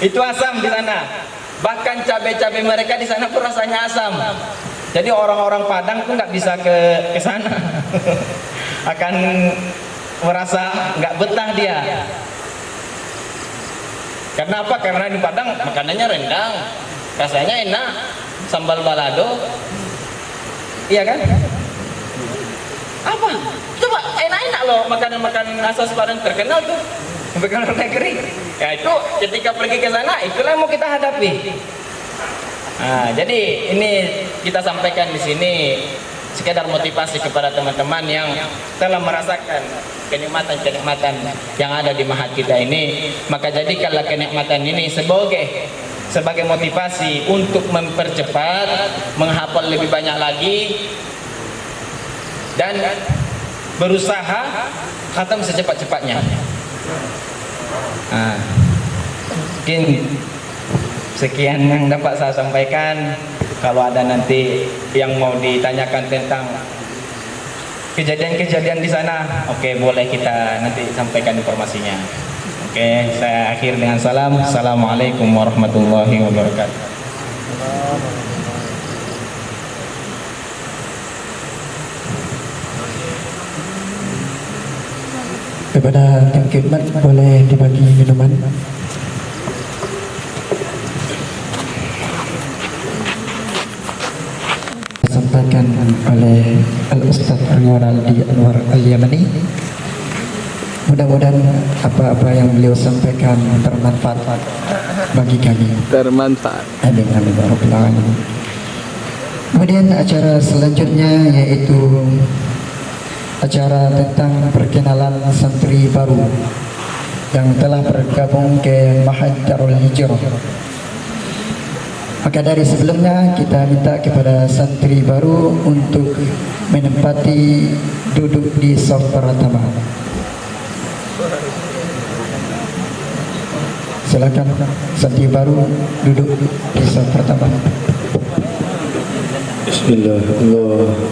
Itu asam di sana. Bahkan cabai-cabai mereka di sana pun rasanya asam. Jadi orang-orang Padang tuh nggak bisa ke sana. Akan merasa nggak betah dia. Karena apa? Karena di Padang makanannya rendang, rasanya enak, sambal balado, iya kan? Apa? Coba enak-enak loh makanan-makanan asal Padang terkenal tuh sampai ke luar negeri. Ya itu ketika pergi ke sana itulah yang mau kita hadapi. Nah, jadi ini kita sampaikan di sini sekedar motivasi kepada teman-teman yang telah merasakan kenikmatan-kenikmatan yang ada di Mahat kita ini. Maka jadikanlah kenikmatan ini sebagai motivasi untuk mempercepat, menghafal lebih banyak lagi, dan berusaha khatam secepat-cepatnya. Nah, mungkin sekian yang dapat saya sampaikan. Kalau ada nanti yang mau ditanyakan tentang kejadian-kejadian di sana, oke, boleh kita nanti sampaikan informasinya. Oke, saya akhir dengan salam. Assalamualaikum warahmatullahi wabarakatuh. Kepada tim khidmat boleh dibagi minuman. Disampaikan oleh Al-Ustaz Aldi Anwar Al-Yamani. Mudah-mudahan apa-apa yang beliau sampaikan bermanfaat bagi kami. Bermanfaat. Amin amin ya rabbal alamin. Kemudian acara selanjutnya yaitu acara tentang perkenalan santri baru yang telah bergabung ke Mahat Darul Hijrah. Maka dari sebelumnya kita minta kepada santri baru untuk menempati duduk di saf pertama. Silakan santri baru duduk di saf pertama. Bismillahirrahmanirrahim.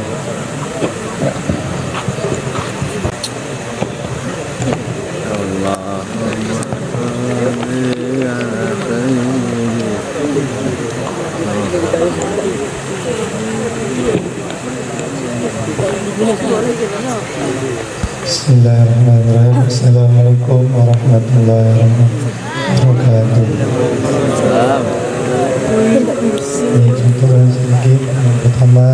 Bismillahirrahmanirrahim. Assalamualaikum warahmatullahi wabarakatuh. Ini contohnya sedikit. Yang pertama,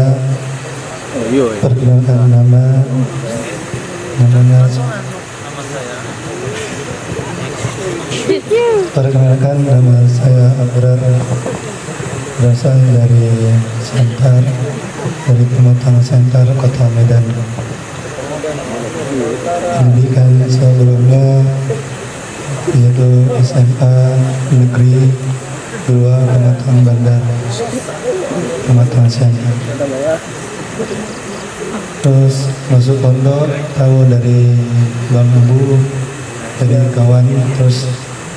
perkenalkan namanya. Perkenalkan, nama saya Abrar, berasal dari Sentar, dari Pematang Sentar, Kota Medan. Pendidikan sebelumnya yaitu SMA Negeri 2 Pematang Bandar, Pematang Sentar. Terus masuk pondok, tahu dari Bang Abu, dari kawan, terus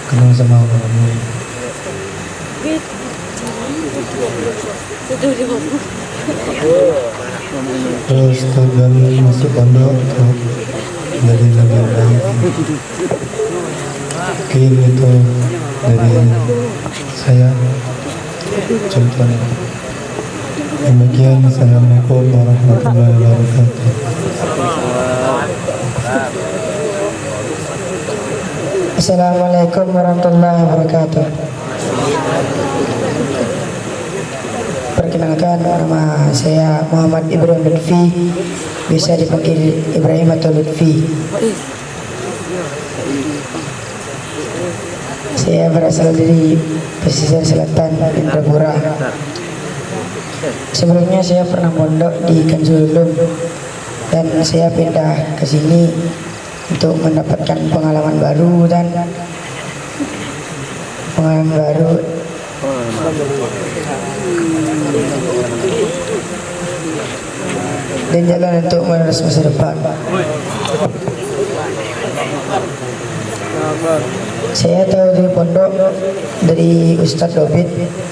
kenal sama Bang Abu. Terus tujuan masuk pondok dari negara lain. Mungkin itu dari saya contohnya. Demikian, Assalamualaikum warahmatullahi wabarakatuh. Assalamualaikum warahmatullahi wabarakatuh. Perkenalkan, nama saya Muhammad Ibrahim Lutfi, bisa dipanggil Ibrahim atau Lutfi. Saya berasal dari pesisir selatan Indrapura. Sebelumnya saya pernah mondok di Kansululum dan saya pindah ke sini untuk mendapatkan pengalaman baru dan jalan untuk menerus masa depan. Saya tahu dari pondok dari Ustadz Dobit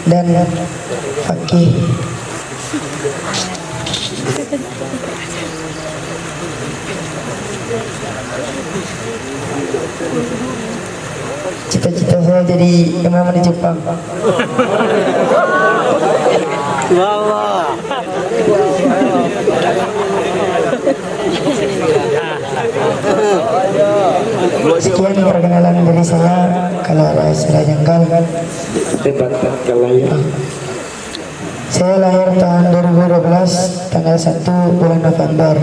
dan Fakih. Cita-cita saya jadi imam di Jepang. Sekian perkenalan dari saya. Kalau ada salah janggal, saya lahir tahun 2012 tanggal 1 bulan November.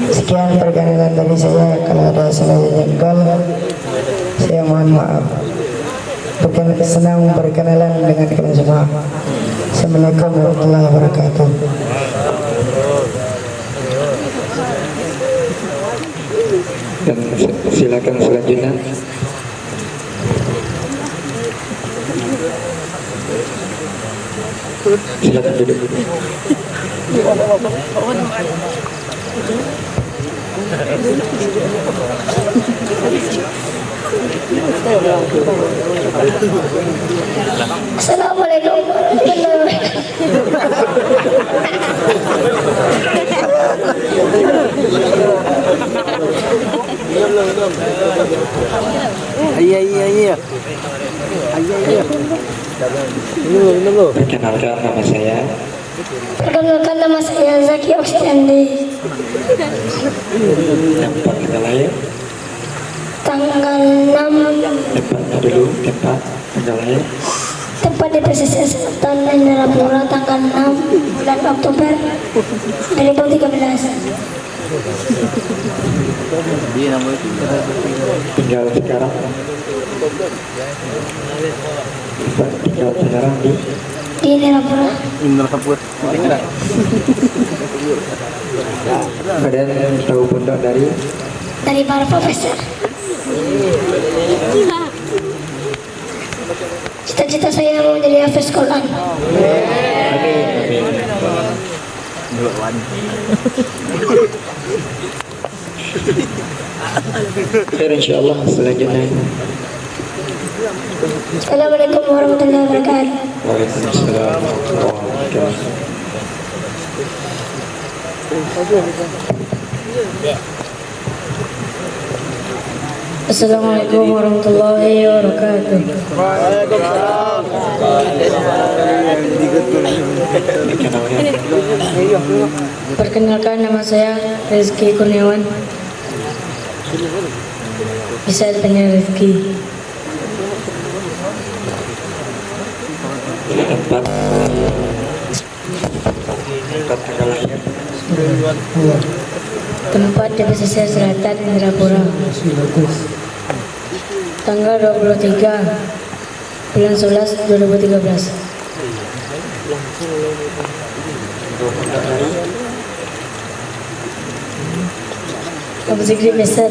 Sekian perkenalan dari saya. Kalau ada salah jengkol, saya mohon maaf. Senang berkenalan dengan kalian semua. Assalamualaikum warahmatullahi wabarakatuh. Dan silakan selanjutnya. Silakan duduk. Assalamualaikum warahmatullahi Perkenalkan nama saya. Perkenalkan nama saya Zaki Oksitendi. Tempat tanggal lahir. Tanggal 6. Tempatnya dulu. Tempat tanggal lahir. Tempat di pesisir selatan Indrapura tanggal 6 bulan Oktober 2013. Tinggal sekarang. Tinggal sekarang di Indrapura. Kalian tahu pondok dari Para profesor. Cita-cita saya mau menjadi hafiz Quran. Khair insyaallah. Selanjutnya. Assalamualaikum warahmatullahi wabarakatuh. Waalaikumsalam warahmatullahi wabarakatuh. Assalamualaikum warahmatullahi wabarakatuh. Perkenalkan nama saya Rizky Kurniawan. Bisa dipanggil Rizky. Tempat tanggal lahir. Tempat di pesisir selatan Indrapura. Tanggal 23 bulan 11 2013. Abu Zikri Mesir.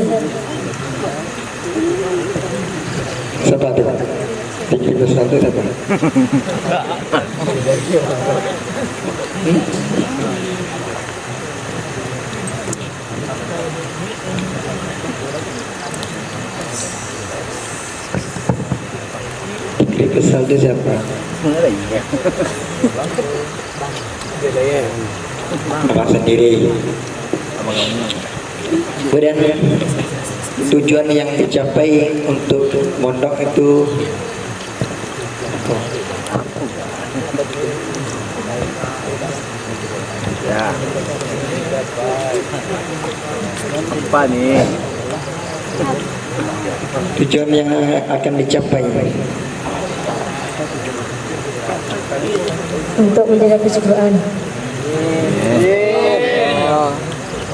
Siapa itu? Tinggi besar itu siapa? Tinggi besar itu siapa? Abang sendiri. Kemudian tujuan yang dicapai untuk mondok itu Ya. Apa nih? tujuan yang akan dicapai Untuk menjadi hafiz Quran.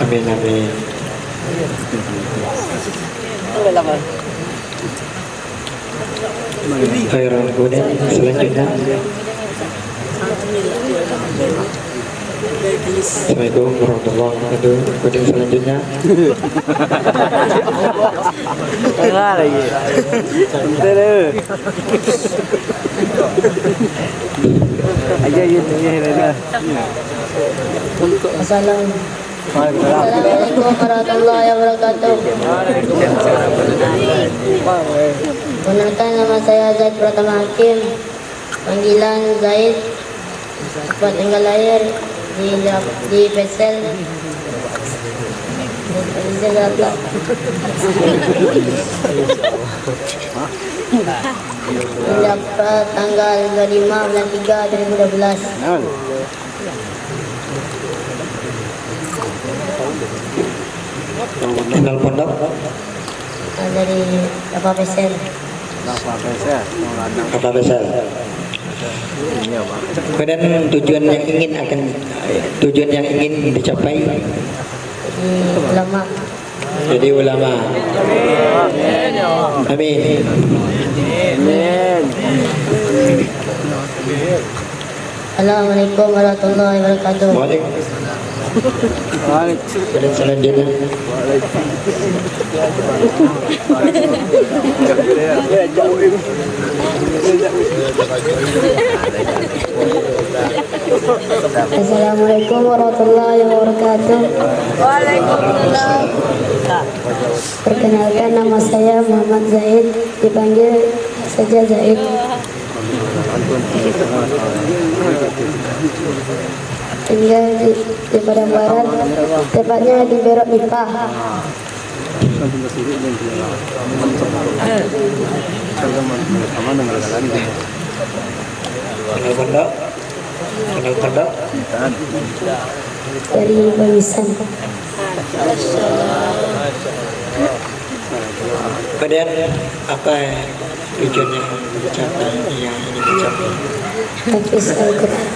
amin amin. Khairul kemudian selanjutnya. Assalamualaikum warahmatullahi wabarakatuh. Kemudian selanjutnya. Tengah lagi. Terus. Aja gitu ya. Assalamualaikum warahmatullahi wabarakatuh. Perkenalkan nama saya Zaid Pratama Hakim. Panggilan Zaid. Tempat tinggal lahir di Pesel. Mendapat tanggal 25 bulan 3 2012. Tinggal pondok Dari Pesel. Apa besar? Kemudian tujuan yang ingin dicapai ulama. jadi ulama. Amin. Assalamualaikum warahmatullahi wabarakatuh. Waalaikumsalam. Selanjutnya. Assalamualaikum warahmatullahi wabarakatuh. Waalaikumsalam. Perkenalkan, nama saya Muhammad Zaid, dipanggil saja Zaid. Tinggal di Padang Barat, tepatnya di Berok Nipah. Dari Bamisan. Kemudian apa tujuannya dicapai yang ini dicapai? Hafiz Al-Quran.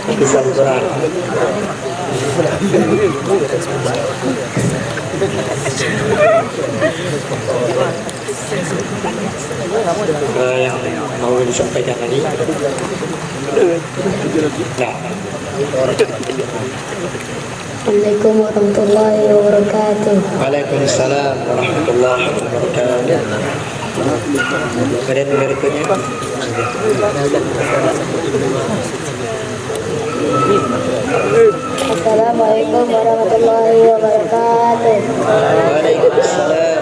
Hafiz Al-Quran. Yang mau disampaikan tadi? Nah. Assalamualaikum warahmatullahi wabarakatuh. Waalaikumsalam warahmatullahi wabarakatuh. Kemudian berikutnya. Assalamualaikum warahmatullahi wabarakatuh. Waalaikumsalam.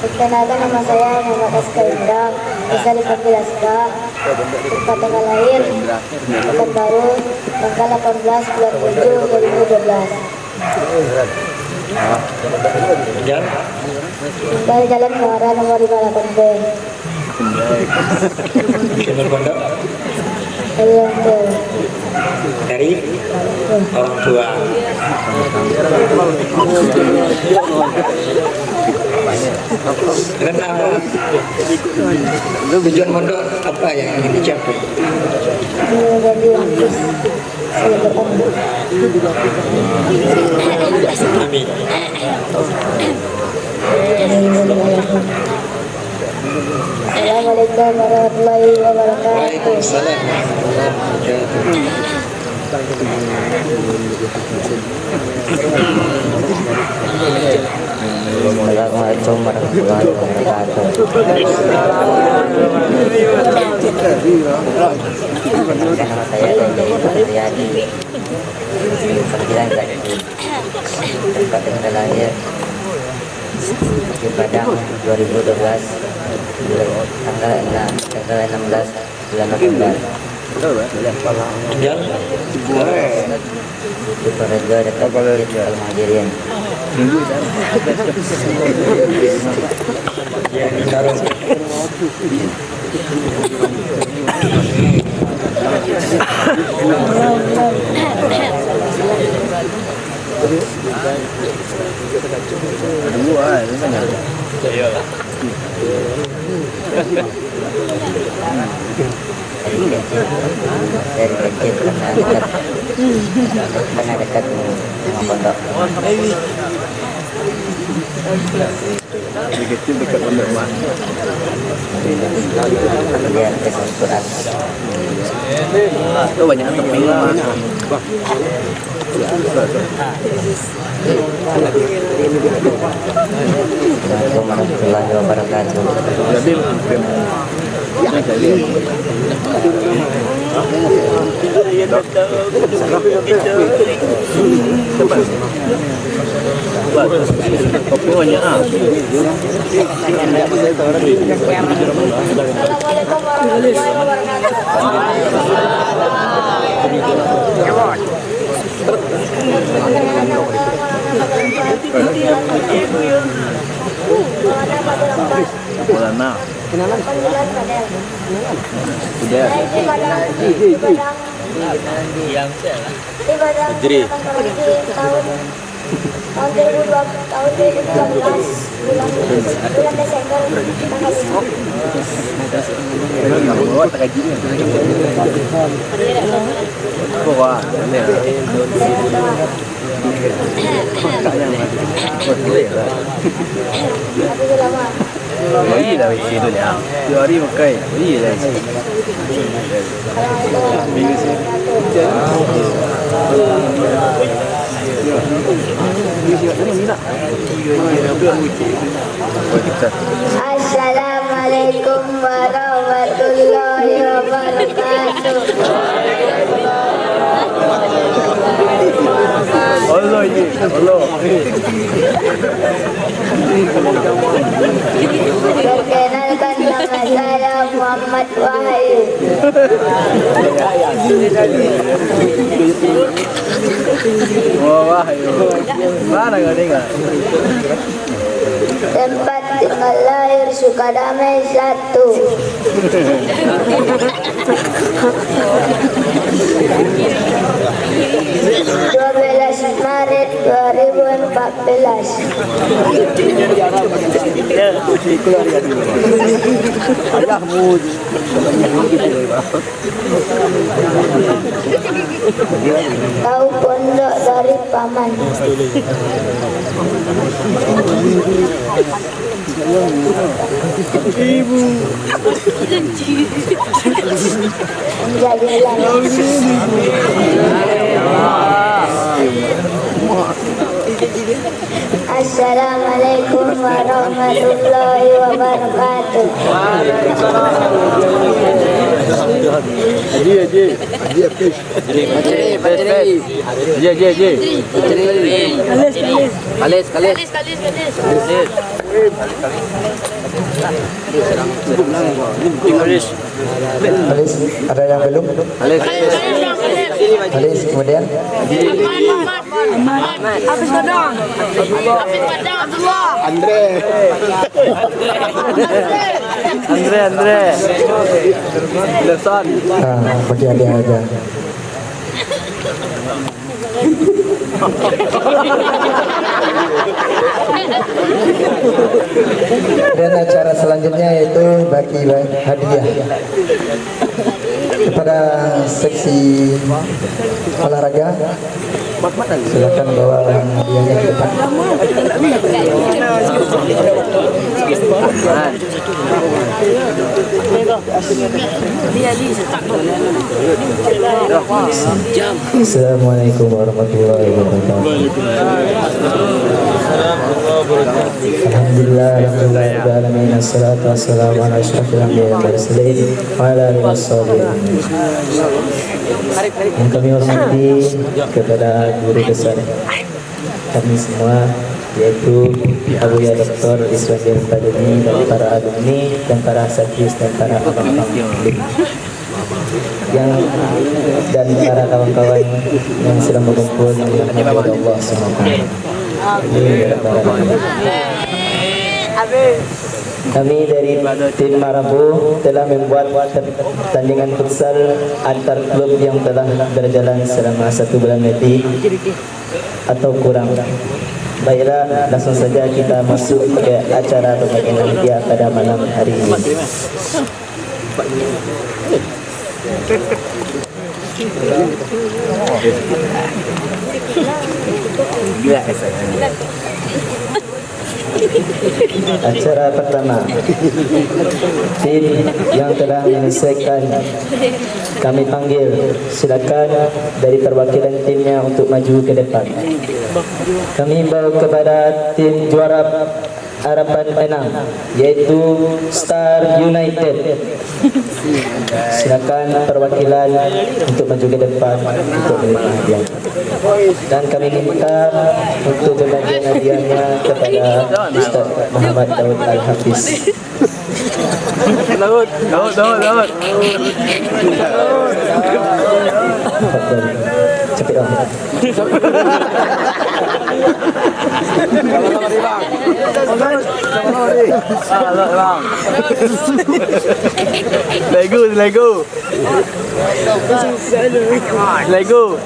Perkenalkan, nama saya Muhammad Askar Indra, bisa dipanggil Aska. Tempat tanggal lahir Pekanbaru, tanggal 18 bulan 7 2012. Dari Jalan Muara nomor 58B. Nomor pondok Dari orang tua. dari orang tua. Karena tujuan pondok apa yang ingin dicapai? Menjadi hafiz Al-Quran. Amin. Assalamualaikum warahmatullahi wabarakatuh. Waalaikumsalam warahmatullahi wabarakatuh. Assalamualaikum warahmatullahi wabarakatuh. Nama saya Dede Supriyadi, panggilan Zaki. Tempat tanggal lahir di Padang 2012, tanggal 16 bulan November. Di Purworejo dekat Masjid Al-Muhajirin. Dari kecil karena dekat sama pondok. Dari kecil dekat pondok mana? Biar Al-Quran. Itu banyak teping lah. Assalamualaikum warahmatullahi wabarakatuh. Kopi banyak ah. Assalamualaikum warahmatullahi Bolana. Sudah. Di Padang Jadi. tahun tahun 2012 bulan Desember tanggal Beli dah isi tu ya. 2 hari pakai. Beli dah isi. Assalamualaikum warahmatullahi wabarakatuh. Allah ye. Allah. Perkenalkan nama saya Muhammad Wahyu. Wah, mana kau dengar? Tempat tinggal lahir Sukadamai 12 Maret 2014. Tahu pondok dari paman. Ibu. Jadilah. Assalamualaikum warahmatullahi wabarakatuh. Alis, ada yang belum? Alis, kemudian Andre. Leson. bagi ada aja. Dan acara selanjutnya yaitu bagi hadiah kepada seksi olahraga. Silakan bawa hadiahnya ke depan. Assalamualaikum warahmatullahi wabarakatuh. Alhamdulillah, alhamdulillah, assalatu wassalamu ala asyrafil anbiya'i wal mursalin wa ala alihi washabihi. Yang kami hormati kepada guru besar kami semua, yaitu Abuya Dr. Iswandi Al-Badani dan para alumni dan para asatidz dan para abang-abang yang dan para kawan-kawan yang sedang berkumpul di hadapan Allah SWT. Kami dari tim Marabu telah membuat pertandingan futsal antar klub yang telah berjalan selama 1 bulan lebih atau kurang. Baiklah, langsung saja kita masuk ke acara pembagian hadiah pada malam hari ini. Acara pertama, tim yang telah menyelesaikan kami panggil, silakan dari perwakilan timnya untuk maju ke depan. Kami himbau kepada tim juara harapan menang, yaitu Star United. Silakan perwakilan untuk maju ke depan untuk menerima hadiah. Dan kami minta untuk pembagian hadiahnya kepada Ustaz Muhammad Daud Al-Hafiz. Daud. Cepet dong. Lego.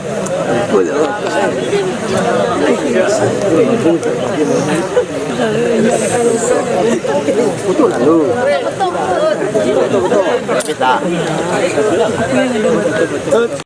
Betul.